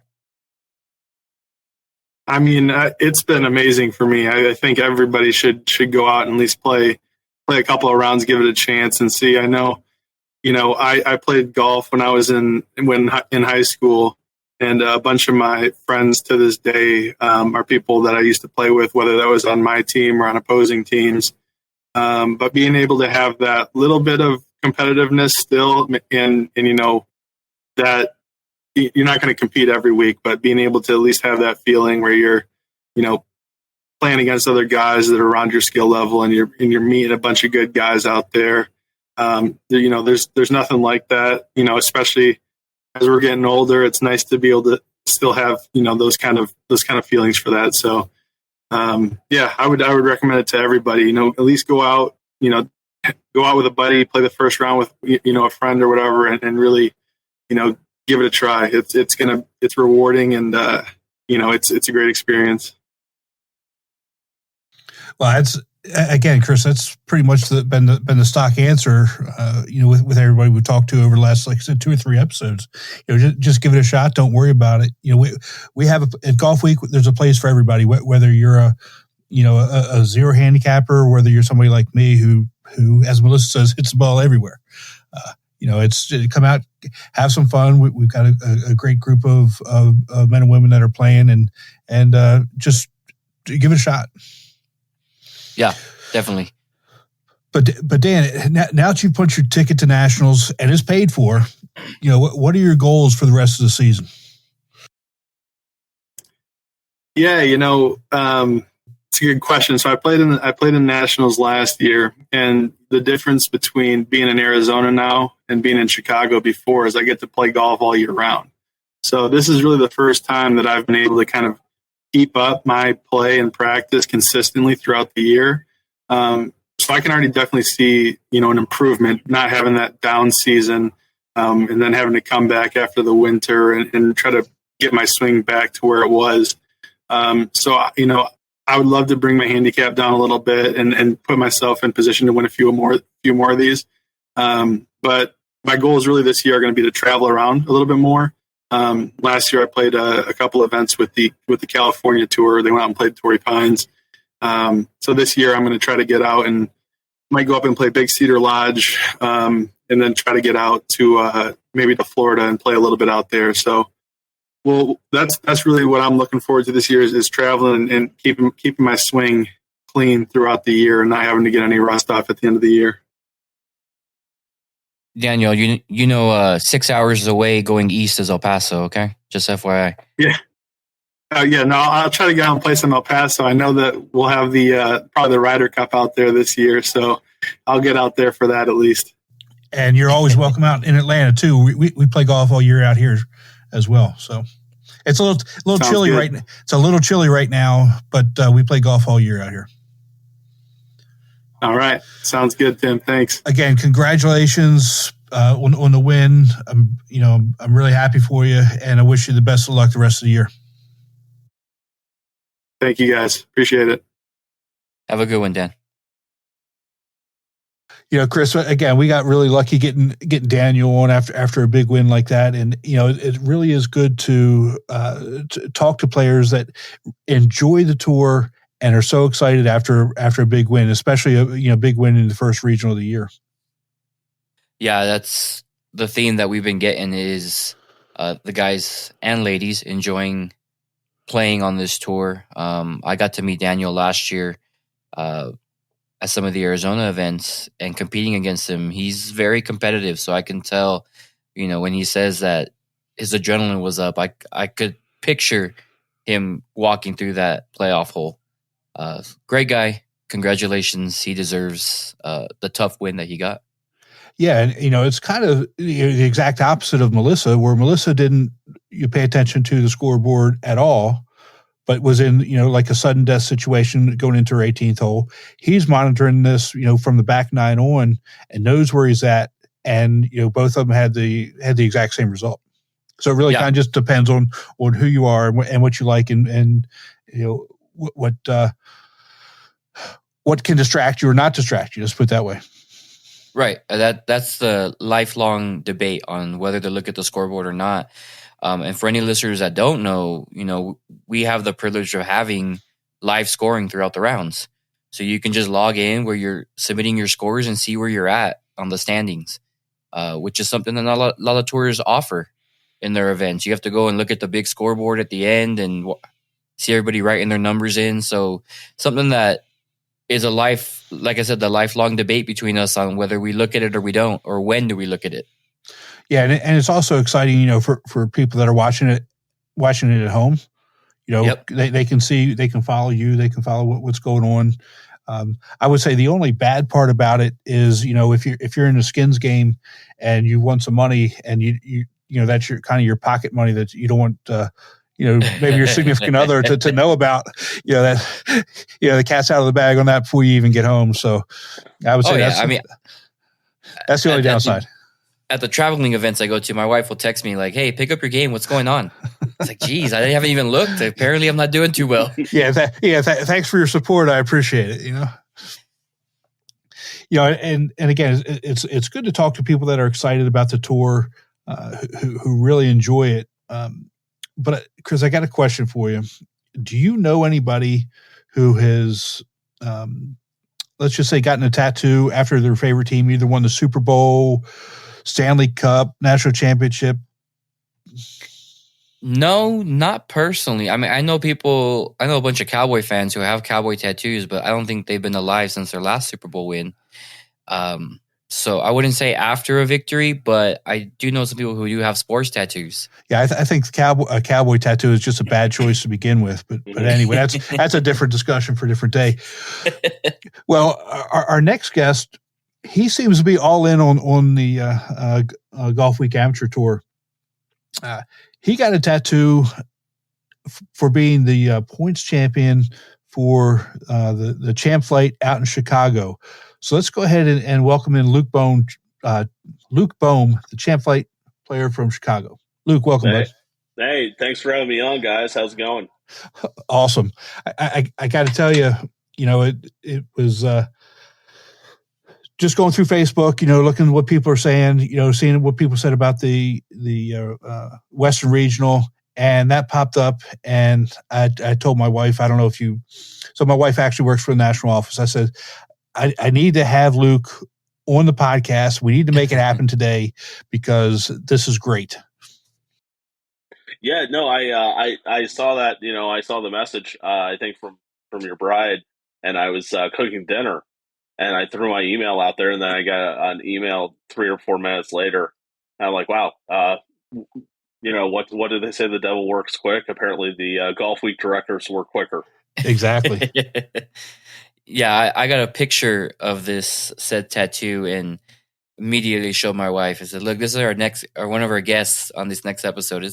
I mean, it's been amazing for me. I think everybody should go out and at least play a couple of rounds, give it a chance, and see. I know, I played golf when I was in high school, and a bunch of my friends to this day are people that I used to play with, whether that was on my team or on opposing teams. But being able to have that little bit of competitiveness still, and that you're not going to compete every week, but being able to at least have that feeling where you're, playing against other guys that are around your skill level, and you're meeting a bunch of good guys out there. There's nothing like that, especially as we're getting older. It's nice to be able to still have, those kind of feelings for that. So, I would recommend it to everybody, at least go out with a buddy, play the first round with, a friend or whatever, and really, give it a try. It's rewarding, and, it's a great experience. Well, that's, again, Chris, that's pretty much been the stock answer, with everybody we've talked to over the last, like I said, 2 or 3 episodes. Just give it a shot. Don't worry about it. We have at Golf Week, there's a place for everybody, whether you're a zero handicapper, or whether you're somebody like me who, as Melissa says, hits the ball everywhere. It's come out, have some fun. We've got a great group of men and women that are playing, and just give it a shot. Yeah, definitely. But Dan, now that you put your ticket to Nationals and it's paid for, what are your goals for the rest of the season? Yeah, it's a good question. So I played in Nationals last year, and the difference between being in Arizona now and being in Chicago before is I get to play golf all year round. So this is really the first time that I've been able to kind of keep up my play and practice consistently throughout the year. So I can already definitely see, an improvement, not having that down season, and then having to come back after the winter and try to get my swing back to where it was. So, I would love to bring my handicap down a little bit and put myself in position to win a few more of these. But my goals really this year are going to be to travel around a little bit more. Last year I played a couple events with the California tour. They went out and played Torrey Pines. So this year I'm going to try to get out and might go up and play Big Cedar Lodge, and then try to get out to maybe to Florida and play a little bit out there. So, well, that's really what I'm looking forward to this year is traveling and keeping my swing clean throughout the year and not having to get any rust off at the end of the year. Daniel, 6 hours away going east is El Paso, okay? Just FYI. Yeah. No, I'll try to get out and play some El Paso. I know that we'll have probably the Ryder Cup out there this year, so I'll get out there for that at least. And you're always welcome out in Atlanta too. We play golf all year out here as well. So it's a little Sounds chilly good. Right now. It's a little chilly right now, but we play golf all year out here. All right. Sounds good, Tim. Thanks. Again, congratulations on the win. I'm really happy for you, and I wish you the best of luck the rest of the year. Thank you, guys. Appreciate it. Have a good one, Dan. Chris, again, we got really lucky getting Daniel on after a big win like that. And, it really is good to talk to players that enjoy the tour and are so excited after a big win, especially a big win in the first regional of the year. Yeah, that's the theme that we've been getting is the guys and ladies enjoying playing on this tour. I got to meet Daniel last year at some of the Arizona events and competing against him. He's very competitive, so I can tell, when he says that his adrenaline was up, I could picture him walking through that playoff hole. Great guy. Congratulations. He deserves the tough win that he got. Yeah, and it's kind of the exact opposite of Melissa, where Melissa didn't pay attention to the scoreboard at all, but was in like a sudden death situation going into her 18th hole. He's monitoring this from the back nine on and knows where he's at, and both of them had the exact same result. So it really kind of just depends on who you are and what you like, and what can distract you or not distract you. Let's put it that way. Right. That's the lifelong debate on whether to look at the scoreboard or not. And for any listeners that don't know, we have the privilege of having live scoring throughout the rounds. So you can just log in where you're submitting your scores and see where you're at on the standings, which is something that a lot of tours offer in their events. You have to go and look at the big scoreboard at the end and see everybody writing their numbers in. So something that is like I said, the lifelong debate between us on whether we look at it or we don't, or when do we look at it. Yeah, and it's also exciting, for people that are watching it at home. They can see, they can follow you, they can follow what's going on. I would say the only bad part about it is, if you're in a skins game and you want some money and you that's your kind of your pocket money that you don't want. Maybe your significant other to know about, that, the cat's out of the bag on that before you even get home. So I would say that's the only downside. At the traveling events I go to, my wife will text me like, "Hey, pick up your game. What's going on?" It's like, geez, I haven't even looked. Apparently I'm not doing too well. Thanks for your support. I appreciate it. And again, it's good to talk to people that are excited about the tour, who really enjoy it. But Chris, I got a question for you. Do you know anybody who has, let's just say, gotten a tattoo after their favorite team either won the Super Bowl, Stanley Cup, National Championship? No, not personally. I mean, I know a bunch of Cowboy fans who have Cowboy tattoos, but I don't think they've been alive since their last Super Bowl win. So I wouldn't say after a victory, but I do know some people who do have sports tattoos. Yeah, I think a cowboy tattoo is just a bad choice to begin with. But anyway, that's a different discussion for a different day. Well, our next guest, he seems to be all in on the Golfweek Amateur Tour. He got a tattoo for being the points champion for the Champ Flight out in Chicago. So let's go ahead and welcome in Luke Bohm, the Champ Flight player from Chicago. Luke, welcome, bud. Hey, thanks for having me on, guys. How's it going? Awesome. I got to tell you, it was just going through Facebook, looking at what people are saying, seeing what people said about the Western Regional, and that popped up. And I told my wife, I don't know if you, so my wife actually works for the national office. I said, I need to have Luke on the podcast. We need to make it happen today because this is great. Yeah, no, I saw that, I saw the message, I think from your bride, and I was cooking dinner and I threw my email out there, and then I got an email 3 or 4 minutes later. And I'm like, wow, what did they say? The devil works quick. Apparently the Golf Week directors work quicker. Exactly. Yeah, I got a picture of this said tattoo and immediately showed my wife. I said, "Look, this is one of our guests on this next episode.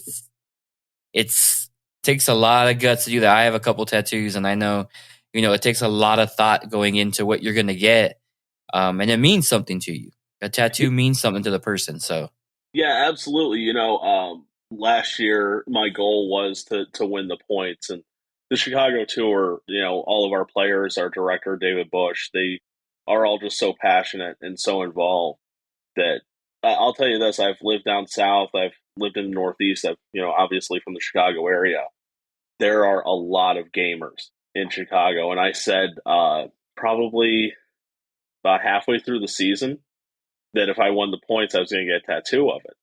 It's takes a lot of guts to do that. I have a couple tattoos, and I know, it takes a lot of thought going into what you're going to get, and it means something to you. A tattoo means something to the person. So yeah, absolutely. Last year my goal was to win the points, and the Chicago Tour, all of our players, our director, David Bush, they are all just so passionate and so involved that I'll tell you this: I've lived down south, I've lived in the Northeast, I've obviously from the Chicago area. There are a lot of gamers in Chicago, and I said probably about halfway through the season that if I won the points, I was going to get a tattoo of it.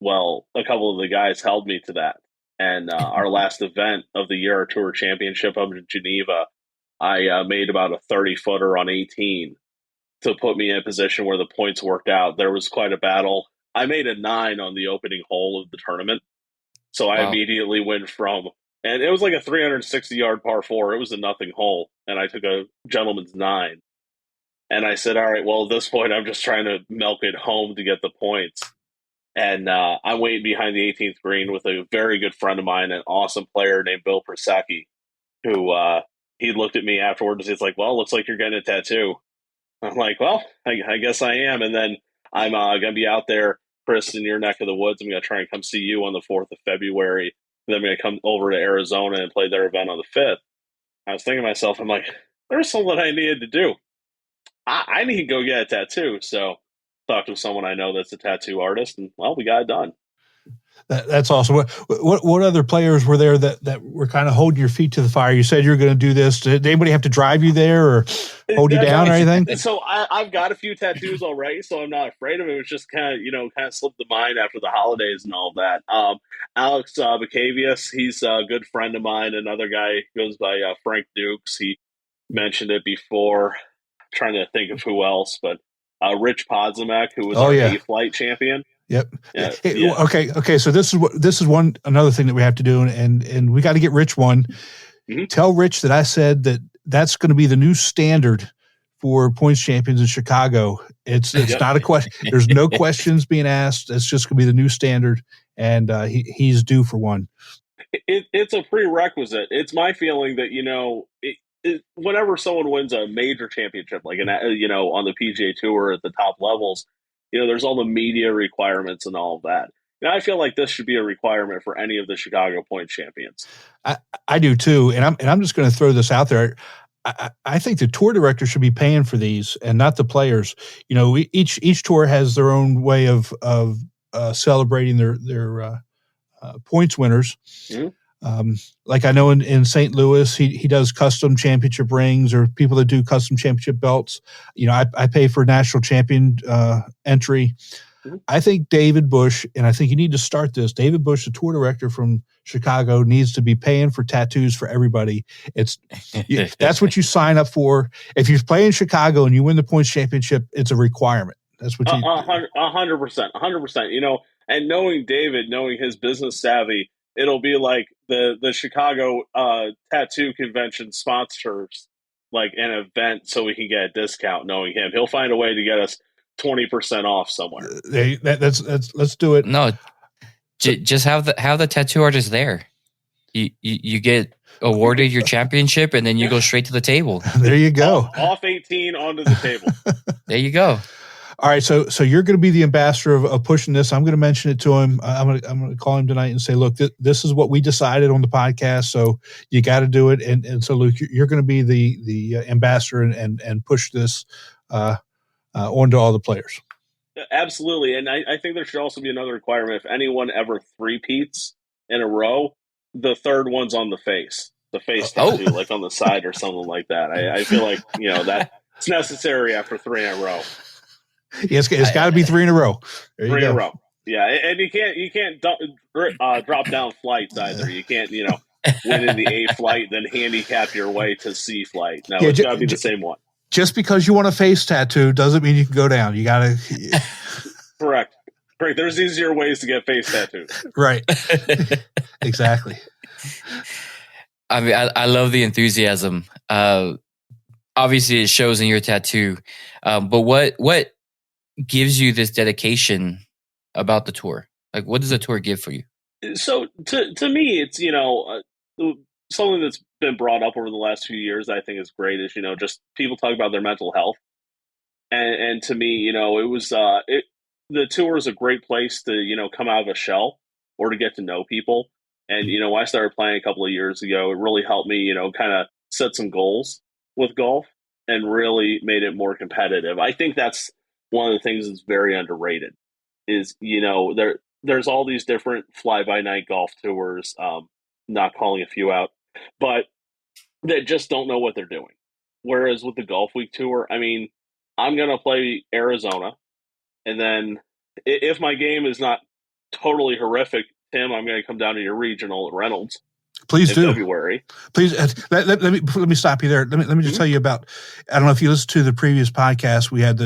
Well, a couple of the guys held me to that. And our last event of the year, our tour championship up in Geneva, I made about a 30-footer on 18 to put me in a position where the points worked out. There was quite a battle. I made a 9 on the opening hole of the tournament. So I immediately went from, and it was like a 360-yard par 4. It was a nothing hole. And I took a gentleman's 9. And I said, all right, well, at this point, I'm just trying to milk it home to get the points. And I'm waiting behind the 18th green with a very good friend of mine, an awesome player named Bill Prasecki, who he looked at me afterwards and he's like, well, looks like you're getting a tattoo. I'm like, well, I guess I am. And then I'm going to be out there, Chris, in your neck of the woods. I'm going to try and come see you on the 4th of February. And then I'm going to come over to Arizona and play their event on the 5th. I was thinking to myself, I'm like, there's something I needed to do. I need to go get a tattoo. So talked to someone I know that's a tattoo artist, and well, we got it done. That's awesome. What other players were there that were kind of holding your feet to the fire? You said you were going to do this. Did anybody have to drive you there or hold you down or anything? So I've got a few tattoos already, so I'm not afraid of it. It was just kind of slipped the mind after the holidays and all that. Alex Bacavius, he's a good friend of mine. Another guy goes by Frank Dukes. He mentioned it before. I'm trying to think of who else, but Rich Podzemek, who was our A-flight champion. Yep. Okay. So this is another thing that we have to do, and we got to get Rich one. Mm-hmm. Tell Rich that I said that's going to be the new standard for points champions in Chicago. It's not a question. There's no questions being asked. It's just going to be the new standard, and he's due for one. It's a prerequisite. It's my feeling that whenever someone wins a major championship, like on the PGA Tour at the top levels. There's all the media requirements and all of that. I feel like this should be a requirement for any of the Chicago Points champions. I do too, and I'm just going to throw this out there. I think the tour director should be paying for these and not the players. Each tour has their own way of celebrating their points winners. Mm-hmm. Like I know in St. Louis, he does custom championship rings or people that do custom championship belts. I pay for national champion entry. Mm-hmm. I think David Bush, and I think you need to start this. David Bush, the tour director from Chicago, needs to be paying for tattoos for everybody. That's what you sign up for. If you play in Chicago and you win the points championship, it's a requirement. That's what you 100%. And knowing David, knowing his business savvy, it'll be like the Chicago tattoo convention sponsors like an event so we can get a discount. Knowing him, he'll find a way to get us 20% off somewhere. Let's do it. No, just have the tattoo artist there. You get awarded your championship, and then you go straight to the table. There you go. Off 18 onto the table. There you go. All right, so you're going to be the ambassador of pushing this. I'm going to mention it to him. I'm going to call him tonight and say, look, this is what we decided on the podcast, so you got to do it. And so, Luke, you're going to be the ambassador and push this onto all the players. Absolutely, and I think there should also be another requirement. If anyone ever three-peats in a row, the third one's on the face tattoo, like on the side or something like that. I feel like that's necessary after 3 in a row. It's got to be 3 in a row. Three in a row. Yeah, and you can't drop down flights either. You can't win in the A flight, then handicap your way to C flight. No, it's got to be the same one. Just because you want a face tattoo doesn't mean you can go down. You got to. Correct. There's easier ways to get face tattoos. Right. Exactly. I mean, I love the enthusiasm. Obviously, it shows in your tattoo. But what gives you this dedication about the tour? Like, what does the tour give for you? So to me, it's something that's been brought up over the last few years that I think is great is just people talk about their mental health, and to me, it was the tour is a great place to come out of a shell or to get to know people. And when I started playing a couple of years ago, it really helped me kind of set some goals with golf. and really made it more competitive. I think that's one of the things that's very underrated is, there's all these different fly-by-night golf tours, not calling a few out, but that just don't know what they're doing. Whereas with the Golf Week Tour, I mean, I'm going to play Arizona, and then if my game is not totally horrific, Tim, I'm going to come down to your regional at Reynolds. Please do. February. Please let me stop you there. Let me just tell you about. I don't know if you listened to the previous podcast. We had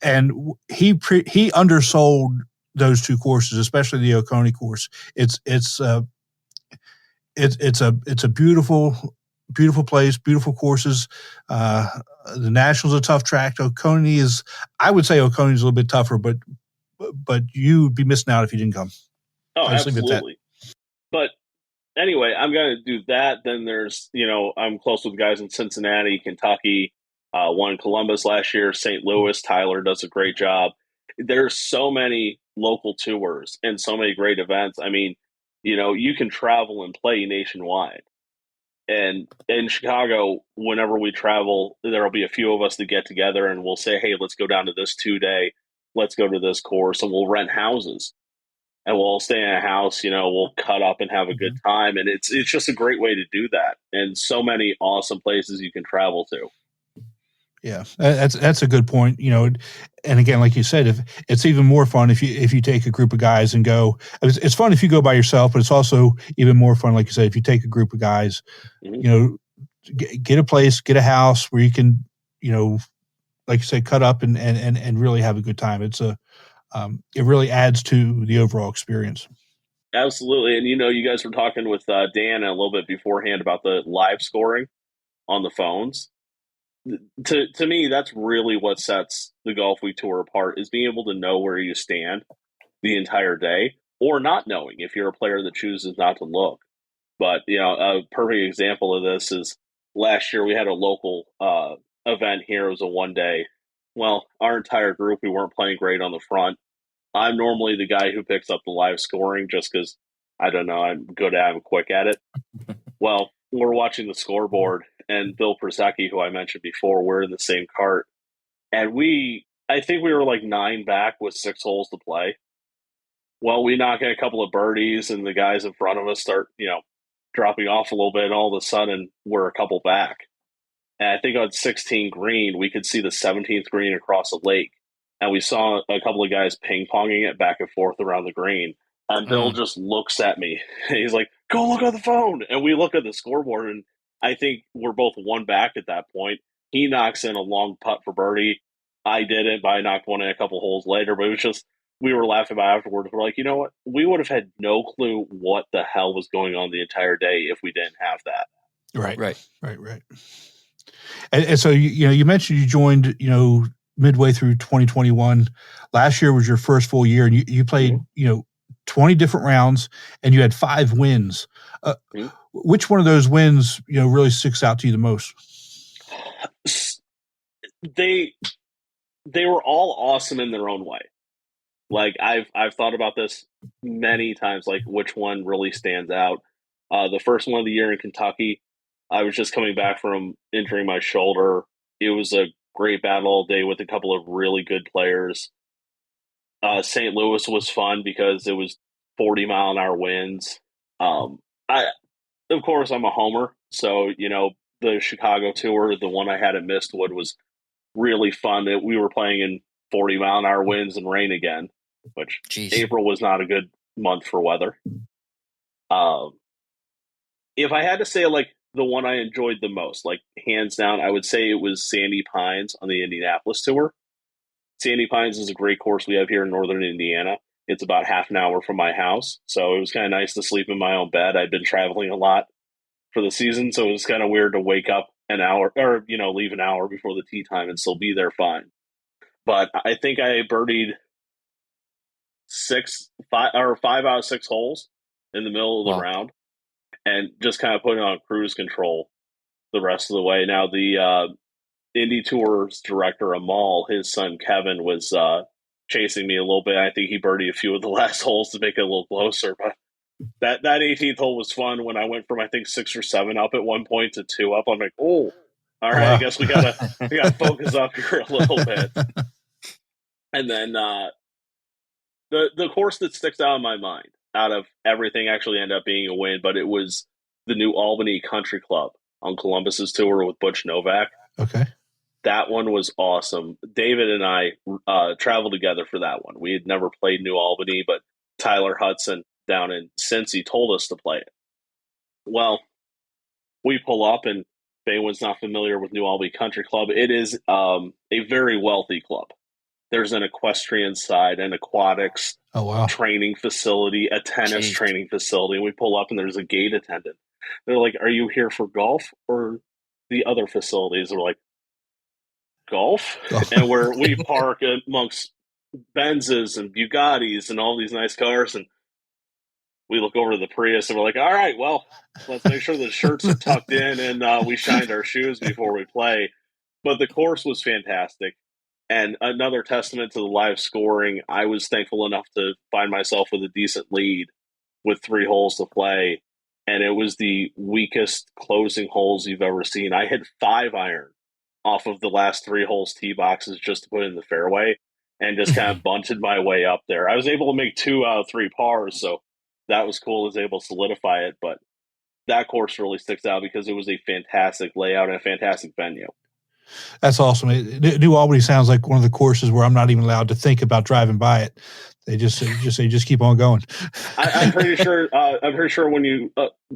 and he undersold those two courses, especially the Oconee course. It's a beautiful place, beautiful courses. The National's a tough track. Oconee is, I would say Oconee's a little bit tougher, but you'd be missing out if you didn't come. Oh, absolutely. But anyway, I'm going to do that. Then there's, I'm close with guys in Cincinnati, Kentucky, won Columbus last year, St. Louis. Tyler does a great job. There's so many local tours and so many great events. I mean, you can travel and play nationwide. And in Chicago, whenever we travel, there'll be a few of us that get together and we'll say, hey, let's go down to this 2-day. Let's go to this course, and we'll rent houses. And we'll all stay in a house, we'll cut up and have a good time. And it's just a great way to do that. And so many awesome places you can travel to. Yeah, that's a good point. And again, like you said, if it's even more fun if you take a group of guys and go. It's fun if you go by yourself, but it's also even more fun, like you said, if you take a group of guys. Get a place, get a house where you can, like you said, cut up and really have a good time. It's it really adds to the overall experience. Absolutely, and you guys were talking with Dan a little bit beforehand about the live scoring on the phones. To me, that's really what sets the Golf Week Tour apart, is being able to know where you stand the entire day, or not knowing if you're a player that chooses not to look. But, a perfect example of this is last year we had a local event here. It was a 1-day. Well, our entire group, we weren't playing great on the front. I'm normally the guy who picks up the live scoring just because, I don't know, I'm good at it, I'm quick at it. Well, we're watching the scoreboard, and Bill Przecki, who I mentioned before, we're in the same cart. And I think we were like 9 back with 6 holes to play. Well, we knock in a couple of birdies, and the guys in front of us start, dropping off a little bit, and all of a sudden we're a couple back. And I think on 16 green, we could see the 17th green across the lake. And we saw a couple of guys ping-ponging it back and forth around the green. And Bill just looks at me. He's like, go look on the phone. And we look at the scoreboard, and I think we're both 1 back at that point. He knocks in a long putt for birdie. I didn't, but I knocked one in a couple holes later. But it was just, we were laughing about it afterwards. We're like, you know what? We would have had no clue what the hell was going on the entire day if we didn't have that. Right. And so, you mentioned you joined, midway through 2021. Last year was your first full year, and you played, 20 different rounds, and you had 5 wins. Which one of those wins, really sticks out to you the most? They were all awesome in their own way. Like I've thought about this many times, like which one really stands out. The first one of the year in Kentucky, I was just coming back from injuring my shoulder. It was a great battle all day with a couple of really good players. St. Louis was fun because it was 40-mile-an-hour winds. Of course, I'm a homer, so the Chicago tour, the one I had at Mistwood, was really fun. We were playing in 40-mile-an-hour winds and rain again, which April was not a good month for weather. If I had to say, like, the one I enjoyed the most, like, hands down, I would say it was Sandy Pines on the Indianapolis tour. Sandy Pines is a great course we have here in northern Indiana. It's about half an hour from my house, so it was kind of nice to sleep in my own bed. I'd been traveling a lot for the season, so it was kind of weird to wake up an hour, or leave an hour before the tee time and still be there fine. But I think I birdied 5 out of 6 holes in the middle of the round, and just kind of putting on cruise control the rest of the way. Now, the Indy Tour's director, Amal, his son Kevin, was chasing me a little bit. I think he birdied a few of the last holes to make it a little closer. But that 18th hole was fun when I went from, I think, 6 or 7 up at one point to 2 up. I'm like, oh, All right, I guess we gotta focus up here a little bit. And then the course that sticks out in my mind, out of everything, actually ended up being a win, but it was the New Albany Country Club on Columbus's tour with Butch Novak. Okay. That one was awesome. David and I traveled together for that one. We had never played New Albany, but Tyler Hudson down in Cincy told us to play it. Well, we pull up, and if anyone's not familiar with New Albany Country Club, it is a very wealthy club. There's an equestrian side, an aquatics training facility, a tennis training facility. And we pull up, and there's a gate attendant. They're like, "Are you here for golf or the other facilities?" We're like, "Golf?" And we park amongst Benzes and Bugattis and all these nice cars, and we look over to the Prius, and we're like, "All right, well, let's make sure the shirts are tucked in, and we shined our shoes before we play." But the course was fantastic. And another testament to the live scoring, I was thankful enough to find myself with a decent lead with 3 holes to play. And it was the weakest closing holes you've ever seen. I hit 5-iron off of the last 3 holes tee boxes just to put in the fairway, and just kind of bunted my way up there. I was able to make 2 out of 3 pars, so that was cool. I was able to solidify it. But that course really sticks out because it was a fantastic layout and a fantastic venue. That's awesome. New Albany sounds like one of the courses where I'm not even allowed to think about driving by it. They just keep on going. I'm pretty sure. I'm pretty sure when you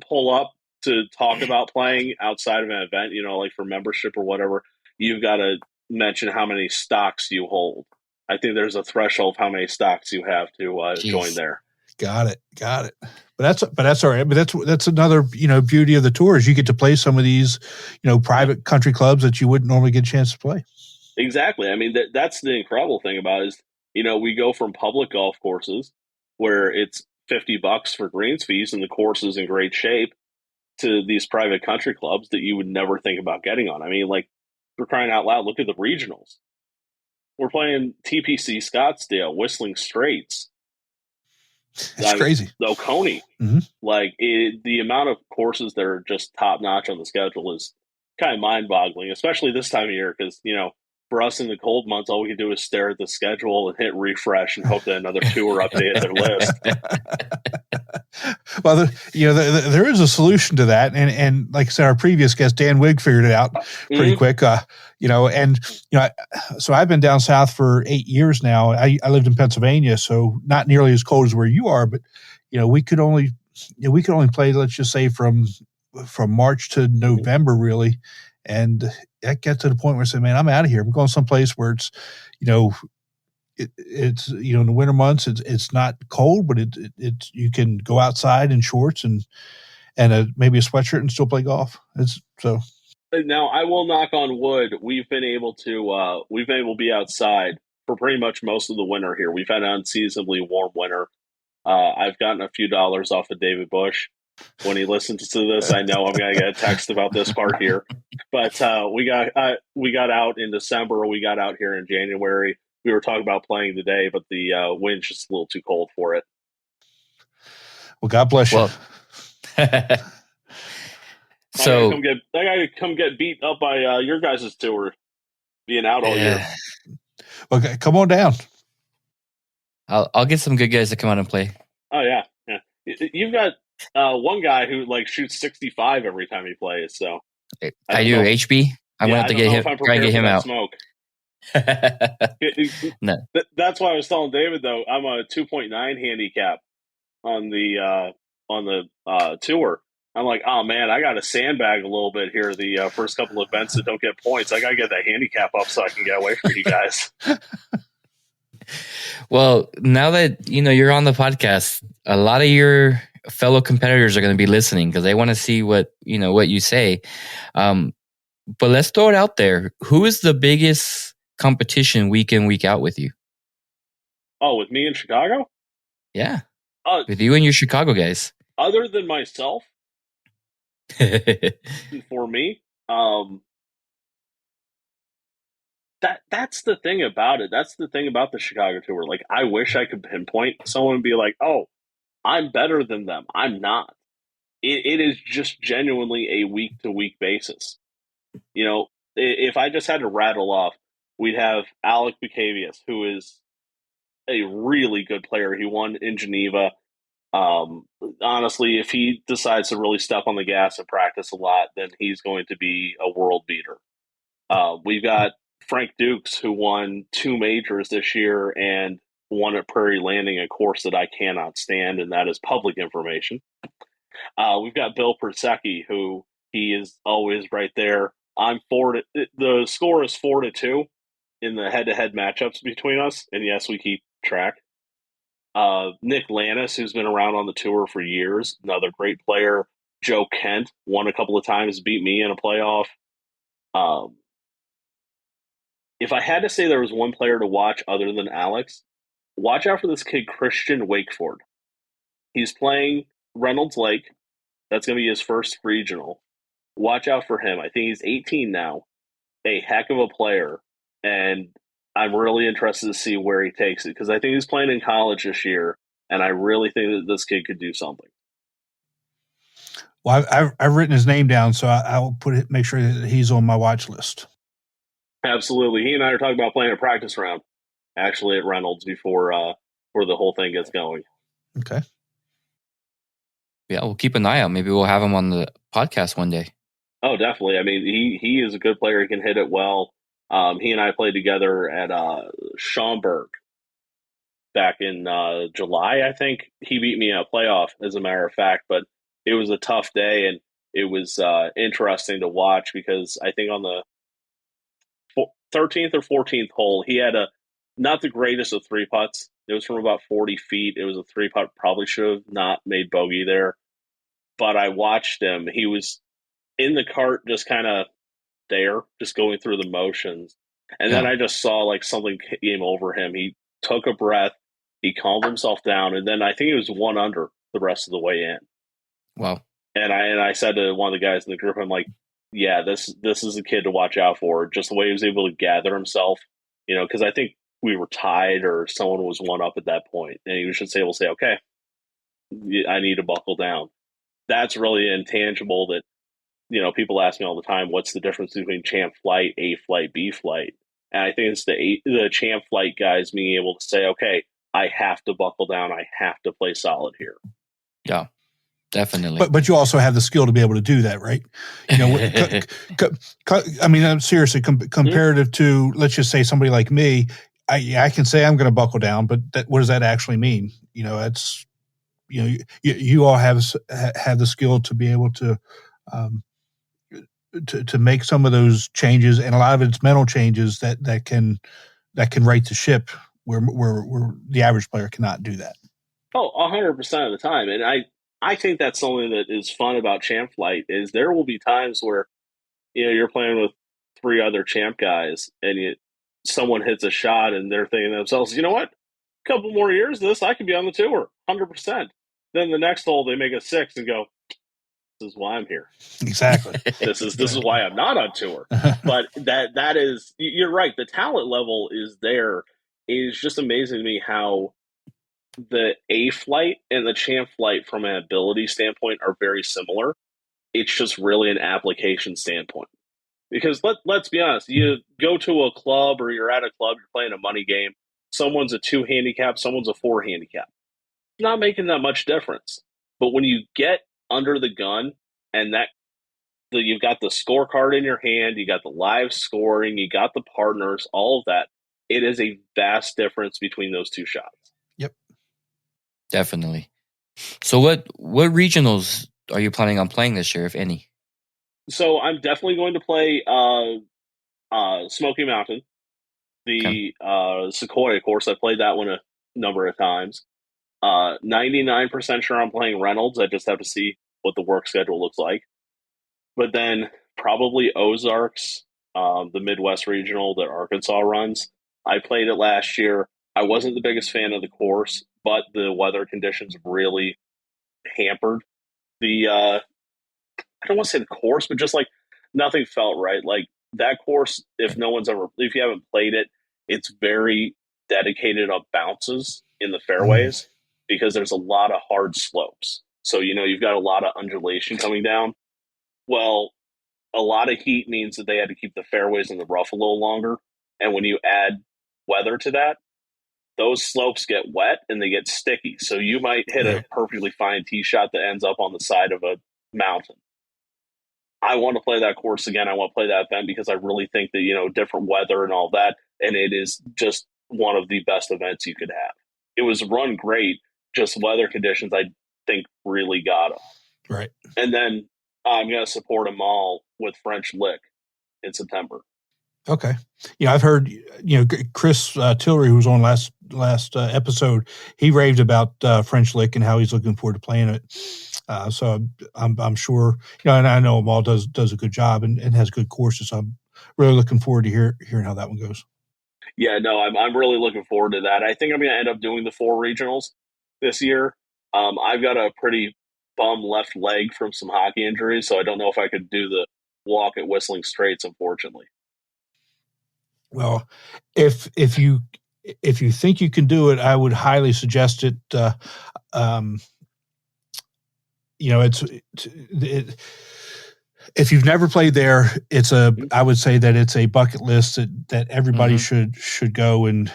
pull up to talk about playing outside of an event, like for membership or whatever, you've got to mention how many stocks you hold. I think there's a threshold of how many stocks you have to join there. Got it. But that's all right. But that's another, beauty of the tour is you get to play some of these, private country clubs that you wouldn't normally get a chance to play. Exactly. I mean, that's the incredible thing about it is, we go from public golf courses where it's $50 for greens fees and the course is in great shape to these private country clubs that you would never think about getting on. I mean, like, for crying out loud, look at the regionals. We're playing TPC Scottsdale, Whistling Straits. It's crazy. Oconee. Mm-hmm. Like, the amount of courses that are just top notch on the schedule is kind of mind boggling, especially this time of year. Because, for us in the cold months, all we can do is stare at the schedule and hit refresh and hope that another 2 are updated their list. Well, there is a solution to that. And like I said, our previous guest, Dan Wigg, figured it out pretty quick. So I've been down south for 8 years now. I lived in Pennsylvania, so not nearly as cold as where you are, but, we could only play, let's just say from March to November, really. And that gets to the point where I say, man, I'm out of here. I'm going someplace where it's, it's in the winter months, it's not cold, but it's you can go outside in shorts and maybe a sweatshirt and still play golf. Now I will knock on wood. We've been able to be outside for pretty much most of the winter here. We've had an unseasonably warm winter. I've gotten a few dollars off of David Bush. When he listens to this, I know I'm going to get a text about this part here. But we got out in December. We got out here in January. We were talking about playing today, but the wind's just a little too cold for it. Well, God bless you. So I gotta come get beat up by your guys' tour, being out all year. Okay, come on down. I'll get some good guys to come out and play. Oh yeah. You've got one guy who shoots 65 every time he plays. So I do. HB. I'm going to have to try and get him out. Smoke. No. That's why I was telling David though. I'm a 2.9 handicap on the tour. I'm like, oh man, I got to sandbag a little bit here. The first couple of events that don't get points, I got to get that handicap up so I can get away from you guys. Well, now that you're on the podcast, a lot of your fellow competitors are going to be listening because they want to see what you say. But let's throw it out there. Who is the biggest competition week in, week out with you? Oh, with me in Chicago? Yeah. With you and your Chicago guys. Other than myself, for me, that's the thing about it. That's the thing about the Chicago tour. Like, I wish I could pinpoint someone and be like, oh, I'm better than them. I'm not. It is just genuinely a week-to-week basis. if I just had to rattle off, we'd have Alec Bucavius, who is a really good player. He won in Geneva. Honestly, if he decides to really step on the gas and practice a lot, then he's going to be a world beater. We've got Frank Dukes, who won 2 majors this year and won at Prairie Landing, a course that I cannot stand, and that is public information. We've got Bill Persecki, who he is always right there. The score is 4-2 in the head-to-head matchups between us, and yes, we keep track. Nick Lannis, who's been around on the tour for years, another great player. Joe Kent won a couple of times, beat me in a playoff. If I had to say there was one player to watch other than Alex, watch out for this kid, Christian Wakeford. He's playing Reynolds Lake. That's going to be his first regional. Watch out for him. I think he's 18 now. A heck of a player. And I'm really interested to see where he takes it, because I think he's playing in college this year, and I really think that this kid could do something. Well, I've written his name down, so I'll make sure that he's on my watch list. Absolutely. He and I are talking about playing a practice round, actually, at Reynolds before the whole thing gets going. Okay. Yeah, we'll keep an eye out. Maybe we'll have him on the podcast one day. Oh, definitely. I mean, he is a good player. He can hit it well. He and I played together at Schaumburg back in July, I think. He beat me in a playoff, as a matter of fact, but it was a tough day, and it was interesting to watch, because I think on the 13th or 14th hole, he had not the greatest of 3 putts. It was from about 40 feet. It was a 3 putt. Probably should have not made bogey there. But I watched him. He was in the cart, just kind of there, just going through the motions. And then I just saw like something came over him. He took a breath. He calmed himself down. And then I think he was 1 under the rest of the way in. Wow. And I said to one of the guys in the group, I'm like, yeah, this is a kid to watch out for. Just the way he was able to gather himself, because I think we were tied or someone was 1 up at that point, and he was just able to say, okay, I need to buckle down. That's really intangible that, people ask me all the time, what's the difference between champ flight, A flight, B flight? And I think it's the champ flight guys being able to say, okay, I have to buckle down. I have to play solid here. Yeah. Definitely. But you also have the skill to be able to do that, right? I mean, I'm seriously comparative to, let's just say, somebody like me. I can say I'm going to buckle down, but what does that actually mean? It's you all have the skill to be able to make some of those changes, and a lot of it's mental changes that can right the ship where the average player cannot do that. Oh, 100% of the time, and I think that's something that is fun about champ flight is there will be times where, you're playing with 3 other champ guys and someone hits a shot and they're thinking to themselves, you know what, a couple more years of this, I could be on the tour, 100%. Then the next hole, they make a 6 and go, this is why I'm here. Exactly. This is why I'm not on tour. But that is, you're right. The talent level is there. It is just amazing to me how the A flight and the champ flight from an ability standpoint are very similar. It's just really an application standpoint. Because let's be honest, you go to a club or you're at a club, you're playing a money game, someone's a 2 handicap, someone's a 4 handicap. It's not making that much difference. But when you get under the gun and you've got the scorecard in your hand, you got the live scoring, you got the partners, all of that, it is a vast difference between those 2 shots. Yep. Definitely. So what regionals are you planning on playing this year, if any? So I'm definitely going to play Smoky Mountain, the Sequoia course. I played that one a number of times. 99% sure I'm playing Reynolds. I just have to see what the work schedule looks like. But then probably Ozarks, the Midwest Regional that Arkansas runs. I played it last year. I wasn't the biggest fan of the course, but the weather conditions really hampered the I don't want to say the course, but just like nothing felt right. Like that course, if you haven't played it, it's very dedicated on bounces in the fairways because there's a lot of hard slopes. So, you've got a lot of undulation coming down. Well, a lot of heat means that they had to keep the fairways in the rough a little longer. And when you add weather to that, those slopes get wet and they get sticky. So you might hit a perfectly fine tee shot that ends up on the side of a mountain. I want to play that course again. I want to play that event because I really think that, different weather and all that. And it is just one of the best events you could have. It was run great. Just weather conditions, I think, really got them. Right. And then I'm going to support them all with French Lick in September. Okay. I've heard, Chris Tillery, who was on last episode, he raved about French Lick and how he's looking forward to playing it. So I'm sure, and I know Amal does a good job and has good courses. So I'm really looking forward to hearing how that one goes. Yeah, no, I'm really looking forward to that. I think I'm going to end up doing the 4 regionals this year. I've got a pretty bum left leg from some hockey injuries, so I don't know if I could do the walk at Whistling Straits, unfortunately. Well, if you think you can do it, I would highly suggest it. If you've never played there, I would say that it's a bucket list that everybody should go and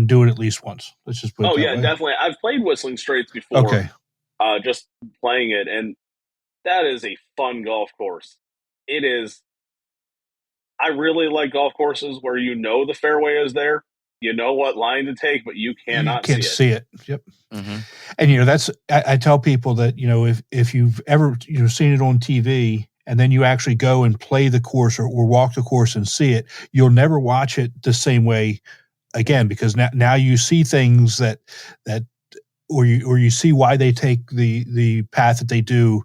do it at least once. Let's just put it that way. Definitely. I've played Whistling Straits before. Okay. Just playing it, and that is a fun golf course. It is. I really like golf courses where the fairway is there, you know what line to take, but you can't see it. Yep. Mm-hmm. And that's I tell people that if you've ever seen it on TV and then you actually go and play the course or walk the course and see it, you'll never watch it the same way again, because now you see things that or you see why they take the path that they do,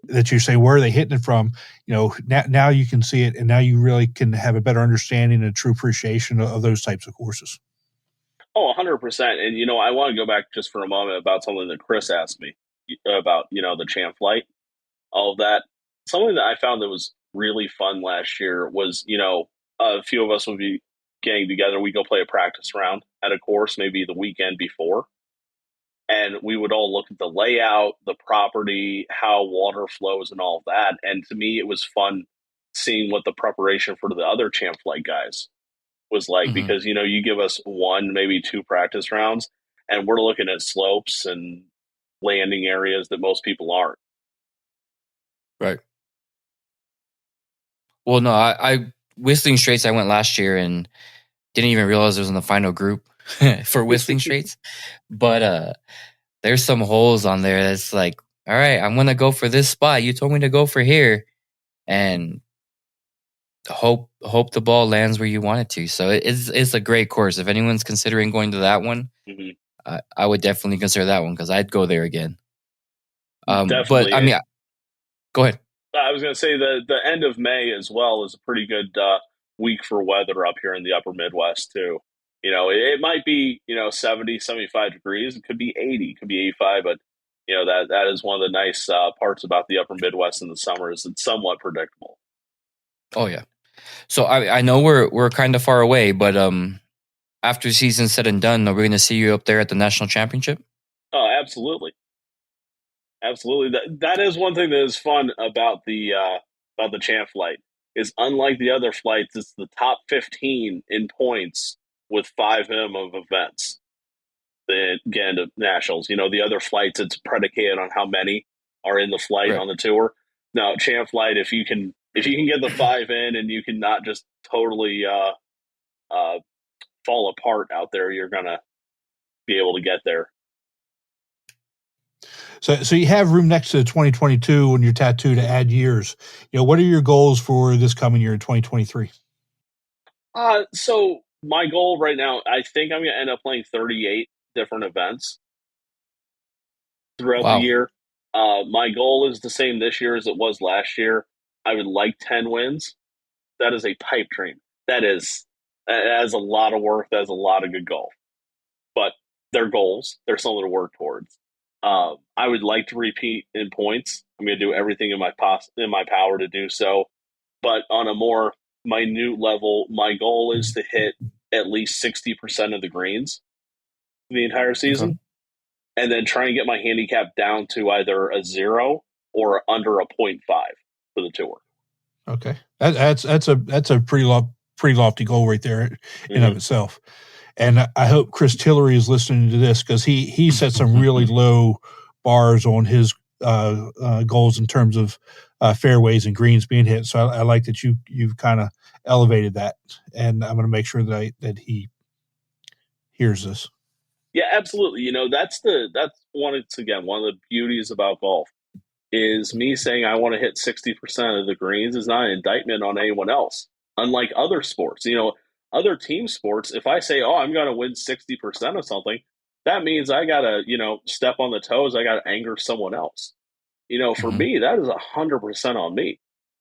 that you're saying, where are they hitting it from? Now you can see it, and now you really can have a better understanding and a true appreciation of those types of courses. Oh, 100%. And, I want to go back just for a moment about something that Chris asked me about, the champ flight, all of that. Something that I found that was really fun last year was, a few of us would be getting together. We go play a practice round at a course, maybe the weekend before. And we would all look at the layout, the property, how water flows and all of that. And to me, it was fun seeing what the preparation for the other champ flight guys was like, because, you give us 1, maybe 2 practice rounds, and we're looking at slopes and landing areas that most people aren't. Right. Well, no, I Whistling Straits, I went last year and didn't even realize it was in the final group for Whistling Straits. But there's some holes on there that's like, all right, I'm going to go for this spot. You told me to go for here. And hope the ball lands where you want it to. So it's a great course. If anyone's considering going to that one, I would definitely consider that one because I'd go there again. But I mean, go ahead. I was going to say the end of May as well is a pretty good week for weather up here in the upper Midwest too. It might be, 70, 75 degrees. It could be 80, it could be 85, but that is one of the nice parts about the upper Midwest in the summer is it's somewhat predictable. Oh yeah. So I know we're kind of far away, but after season said and done, are we going to see you up there at the national championship? Oh, absolutely. Absolutely. That is one thing that is fun about the champ flight is unlike the other flights, it's the top 15 in points with 5 minimum of events. Again, to nationals, the other flights, it's predicated on how many are in the flight on the tour. Now, champ flight, if you can get the 5 in and you can not just totally fall apart out there, you're gonna be able to get there. So you have room next to 2022 on your tattoo to add years. What are your goals for this coming year in 2023? So my goal right now, I think I'm going to end up playing 38 different events throughout the year. My goal is the same this year as it was last year. I would like 10 wins. That is a pipe dream. That is a lot of work. That is a lot of good golf. But they're goals. They're something to work towards. I would like to repeat in points. I'm going to do everything in my power to do so. But on a more minute level, my goal is to hit at least 60% of the greens the entire season, and then try and get my handicap down to either a 0 or under a 0.5 for the tour. Okay. That's a pretty lofty goal right there in of itself. And I hope Chris Tillery is listening to this, because he set some really low bars on his goals in terms of fairways and greens being hit. So I like that you've kind of elevated that, and I'm going to make sure that he hears this. Yeah, absolutely. You know, that's one of the beauties about golf is me saying I want to hit 60% of the greens is not an indictment on anyone else. Unlike other sports, you know, other team sports, if I say, oh, I'm going to win 60% of something, that means I got to, you know, step on the toes. I got to anger someone else. You know, for me, that is 100% on me.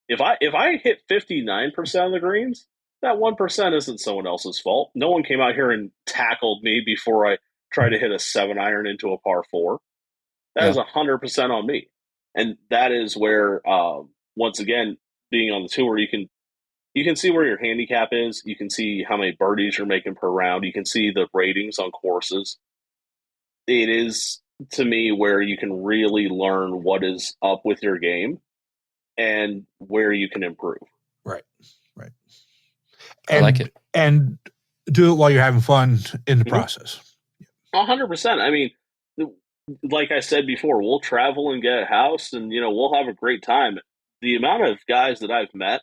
If I hit 59% of the greens, that 1% isn't someone else's fault. No one came out here and tackled me before I tried to hit a 7-iron into a par 4. That is 100% on me. And that is where, once again, being on the tour, you can see where your handicap is. You can see how many birdies you're making per round. You can see the ratings on courses. It is, to me, where you can really learn what is up with your game and where you can improve. Right. I like it. And do it while you're having fun in the process. 100%. I mean, like I said before, we'll travel and get a house, and, you know, we'll have a great time. The amount of guys that I've met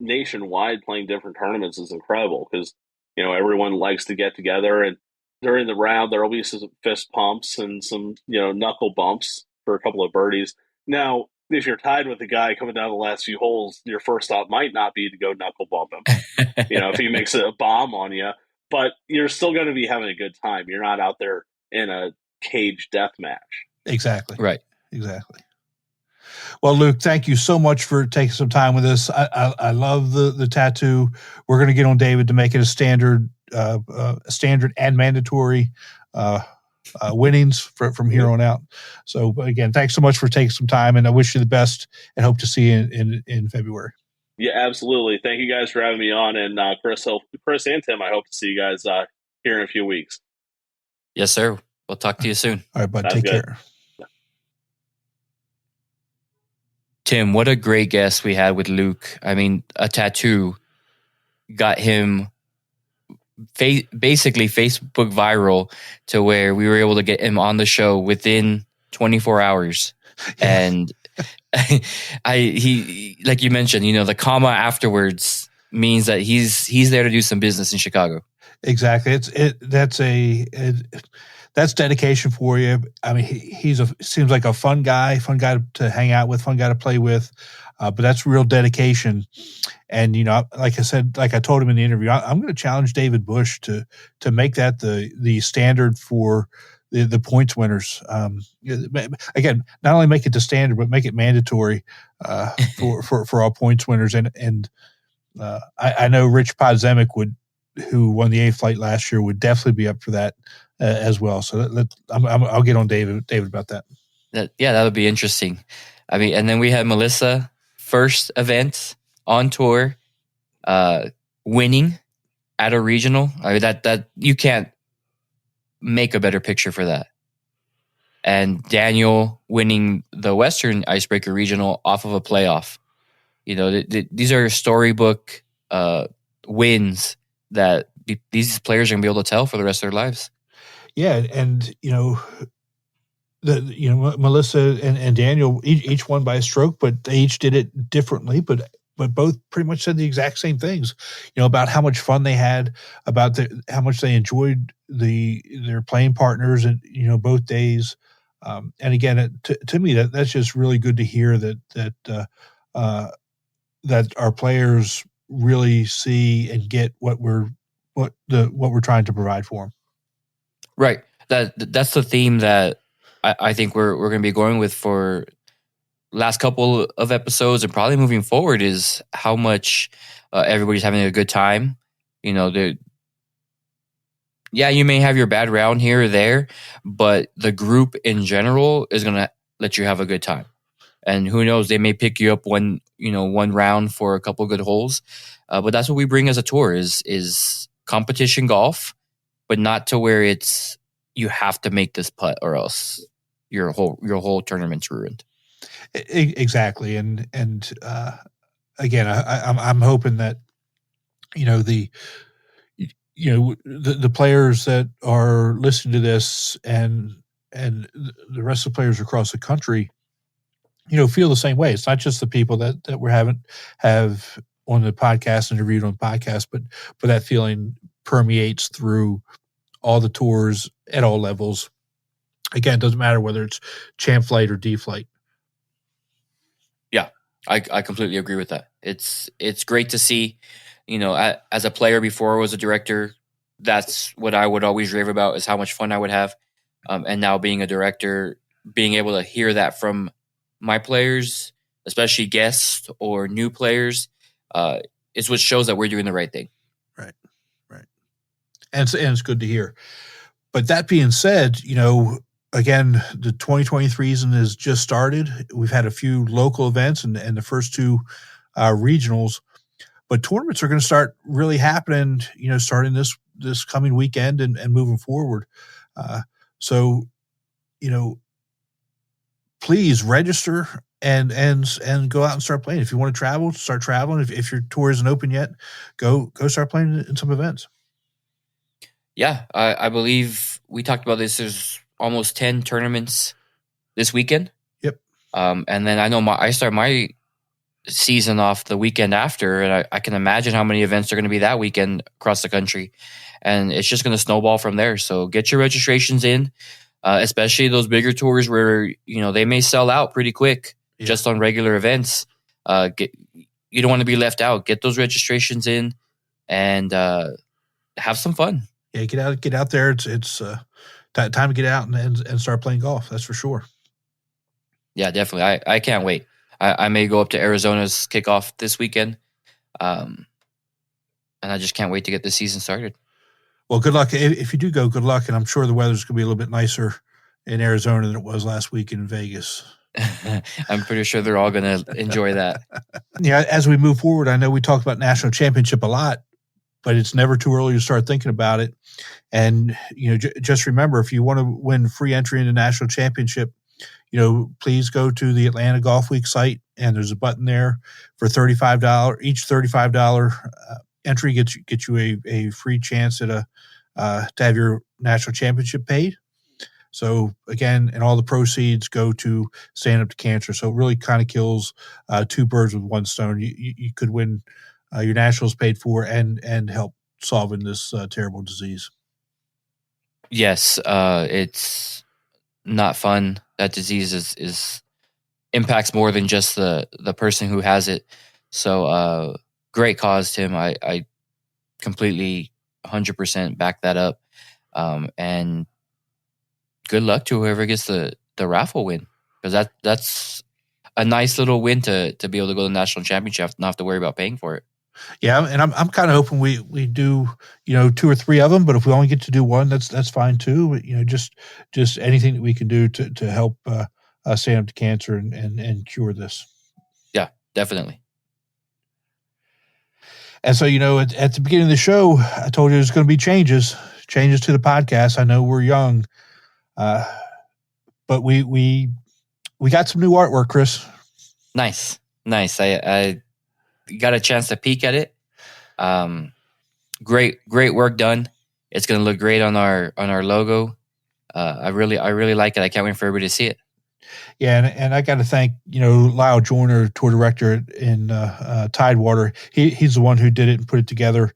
nationwide playing different tournaments is incredible, because, you know, everyone likes to get together, and during the round there will be some fist pumps and some, you know, knuckle bumps for a couple of birdies. Now, if you're tied with a guy coming down the last few holes, your first thought might not be to go knuckle bump him. You know, if he makes a bomb on you, but you're still going to be having a good time. You're not out there in a cage death match. Exactly. Right. Exactly. Well, Luke, thank you so much for taking some time with us. I love the tattoo. We're going to get on David to make it a standard and mandatory winnings from here on out. So again, thanks so much for taking some time, and I wish you the best and hope to see you in February. Yeah, absolutely. Thank you guys for having me on, and Chris and Tim, I hope to see you guys here in a few weeks. Yes, sir. We'll talk to you soon. All right, bud. Take care. Tim, what a great guest we had with Luke. I mean, a tattoo got him basically Facebook viral to where we were able to get him on the show within 24 hours. And he, like you mentioned, you know, the comma afterwards means that he's there to do some business in Chicago. Exactly. That's dedication for you. I mean, seems like a fun guy to hang out with, fun guy to play with. But that's real dedication. And, you know, like I said, like I told him in the interview, I'm going to challenge David Bush to make that the standard for the points winners. Again, not only make it the standard, but make it mandatory for all points winners. And I know Rich Podzemek who won the A flight last year, would definitely be up for that as well. So I'll get on David about that. That would be interesting. I mean, and then we had Melissa, first event on tour, winning at a regional. I mean, that you can't make a better picture for that. And Daniel winning the Western Icebreaker Regional off of a playoff. You know, these are storybook wins that these players are going to be able to tell for the rest of their lives. Yeah, and you know, Melissa and Daniel each won by a stroke, but they each did it differently. But both pretty much said the exact same things. You know, about how much fun they had, about how much they enjoyed their playing partners, and you know, both days. And again, to me, that's just really good to hear that our players really see and get what we're trying to provide for them. Right. That's the theme that I think we're going to be going with for last couple of episodes, and probably moving forward, is how much everybody's having a good time. You know, you may have your bad round here or there, but the group in general is going to let you have a good time. And who knows, they may pick you up one round for a couple of good holes. But that's what we bring as a tour is competition golf, but not to where it's you have to make this putt or else your whole tournament's ruined. Exactly, and again, I'm hoping that, the players that are listening to this and the rest of the players across the country, feel the same way. It's not just the people that we have on the podcast, interviewed on the podcast, but that feeling permeates through all the tours at all levels. Again, it doesn't matter whether it's champ flight or D flight. Yeah, I completely agree with that. It's great to see, as a player before I was a director, that's what I would always rave about, is how much fun I would have. And now being a director, being able to hear that from my players, especially guests or new players, is what shows that we're doing the right thing. Right. And it's good to hear. But that being said, again, the 2023 season has just started. We've had a few local events and the first two regionals, but tournaments are going to start really happening, starting this coming weekend and moving forward. So, please register and go out and start playing. If you want to travel, start traveling. If your tour isn't open yet, go start playing in some events. Yeah, I believe we talked about this. There's almost 10 tournaments this weekend. Yep. And then I know I start my season off the weekend after, and I can imagine how many events are going to be that weekend across the country. And it's just going to snowball from there. So get your registrations in, especially those bigger tours where, they may sell out pretty quick just on regular events. You don't want to be left out. Get those registrations in and have some fun. Yeah, get out there. It's time to get out and start playing golf. That's for sure. Yeah, definitely. I can't wait. I may go up to Arizona's kickoff this weekend, and I just can't wait to get the season started. Well, good luck. If you do go, good luck. And I'm sure the weather's going to be a little bit nicer in Arizona than it was last week in Vegas. I'm pretty sure they're all going to enjoy that. Yeah, as we move forward, I know we talked about national championship a lot, but it's never too early to start thinking about it. And, just remember, if you want to win free entry into national championship, please go to the Atlanta Golfweek site, and there's a button there for $35. Each $35 entry gets you a free chance at to have your national championship paid. So again, and all the proceeds go to Stand Up to Cancer. So it really kind of kills two birds with one stone. You could win your nationals paid for and help solving this terrible disease. Yes, it's not fun. That disease is impacts more than just the person who has it. So great cause, Tim. I completely 100% back that up. And good luck to whoever gets the raffle win, because that's a nice little win to be able to go to the national championship, not have to worry about paying for it. Yeah, and I'm kind of hoping we do 2 or 3 of them, but if we only get to do one, that's fine too. But, just anything that we can do to help Stand Up to Cancer and cure this. Yeah, definitely. And so at the beginning of the show, I told you there's going to be changes to the podcast. I know we're young, but we got some new artwork, Chris. Nice. I got a chance to peek at it. Great work done. It's going to look great on our logo. I really like it. I can't wait for everybody to see it. Yeah, and I got to thank Lyle Joyner, tour director in Tidewater. He's the one who did it and put it together.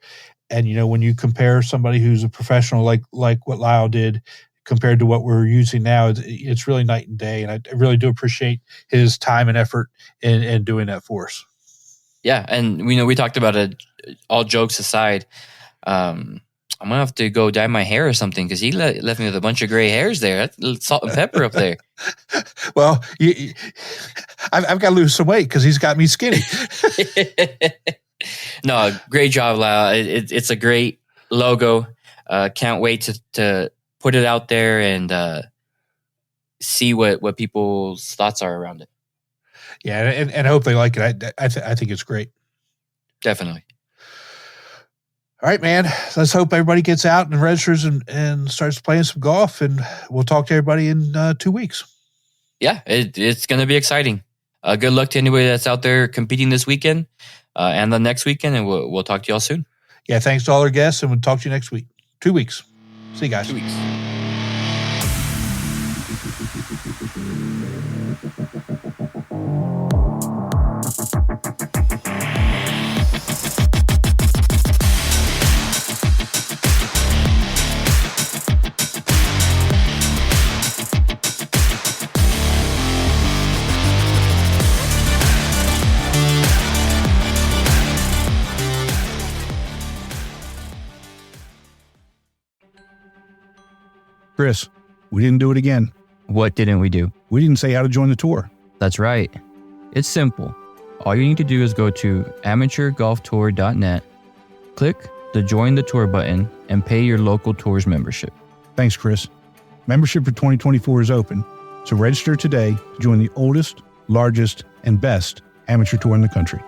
And when you compare somebody who's a professional like what Lyle did compared to what we're using now, it's really night and day. And I really do appreciate his time and effort in doing that for us. Yeah, and we talked about it. All jokes aside, I'm gonna have to go dye my hair or something, because he left me with a bunch of gray hairs there. That's a little salt and pepper up there. Well, I've got to lose some weight because he's got me skinny. No, great job, Lyle. It's a great logo. Can't wait to put it out there and see what people's thoughts are around it. Yeah, and I hope they like it. I think it's great. Definitely. All right, man. Let's hope everybody gets out and registers and starts playing some golf, and we'll talk to everybody in 2 weeks. Yeah, it's going to be exciting. good luck to anybody that's out there competing this weekend and the next weekend, and we'll talk to y'all soon. Yeah, thanks to all our guests, and we'll talk to you next week. 2 weeks. See you guys. 2 weeks. Chris, we didn't do it again. What didn't we do? We didn't say how to join the tour. That's right. It's simple. All you need to do is go to amateurgolftour.net, click the Join the Tour button, and pay your local tour's membership. Thanks, Chris. Membership for 2024 is open, so register today to join the oldest, largest, and best amateur tour in the country.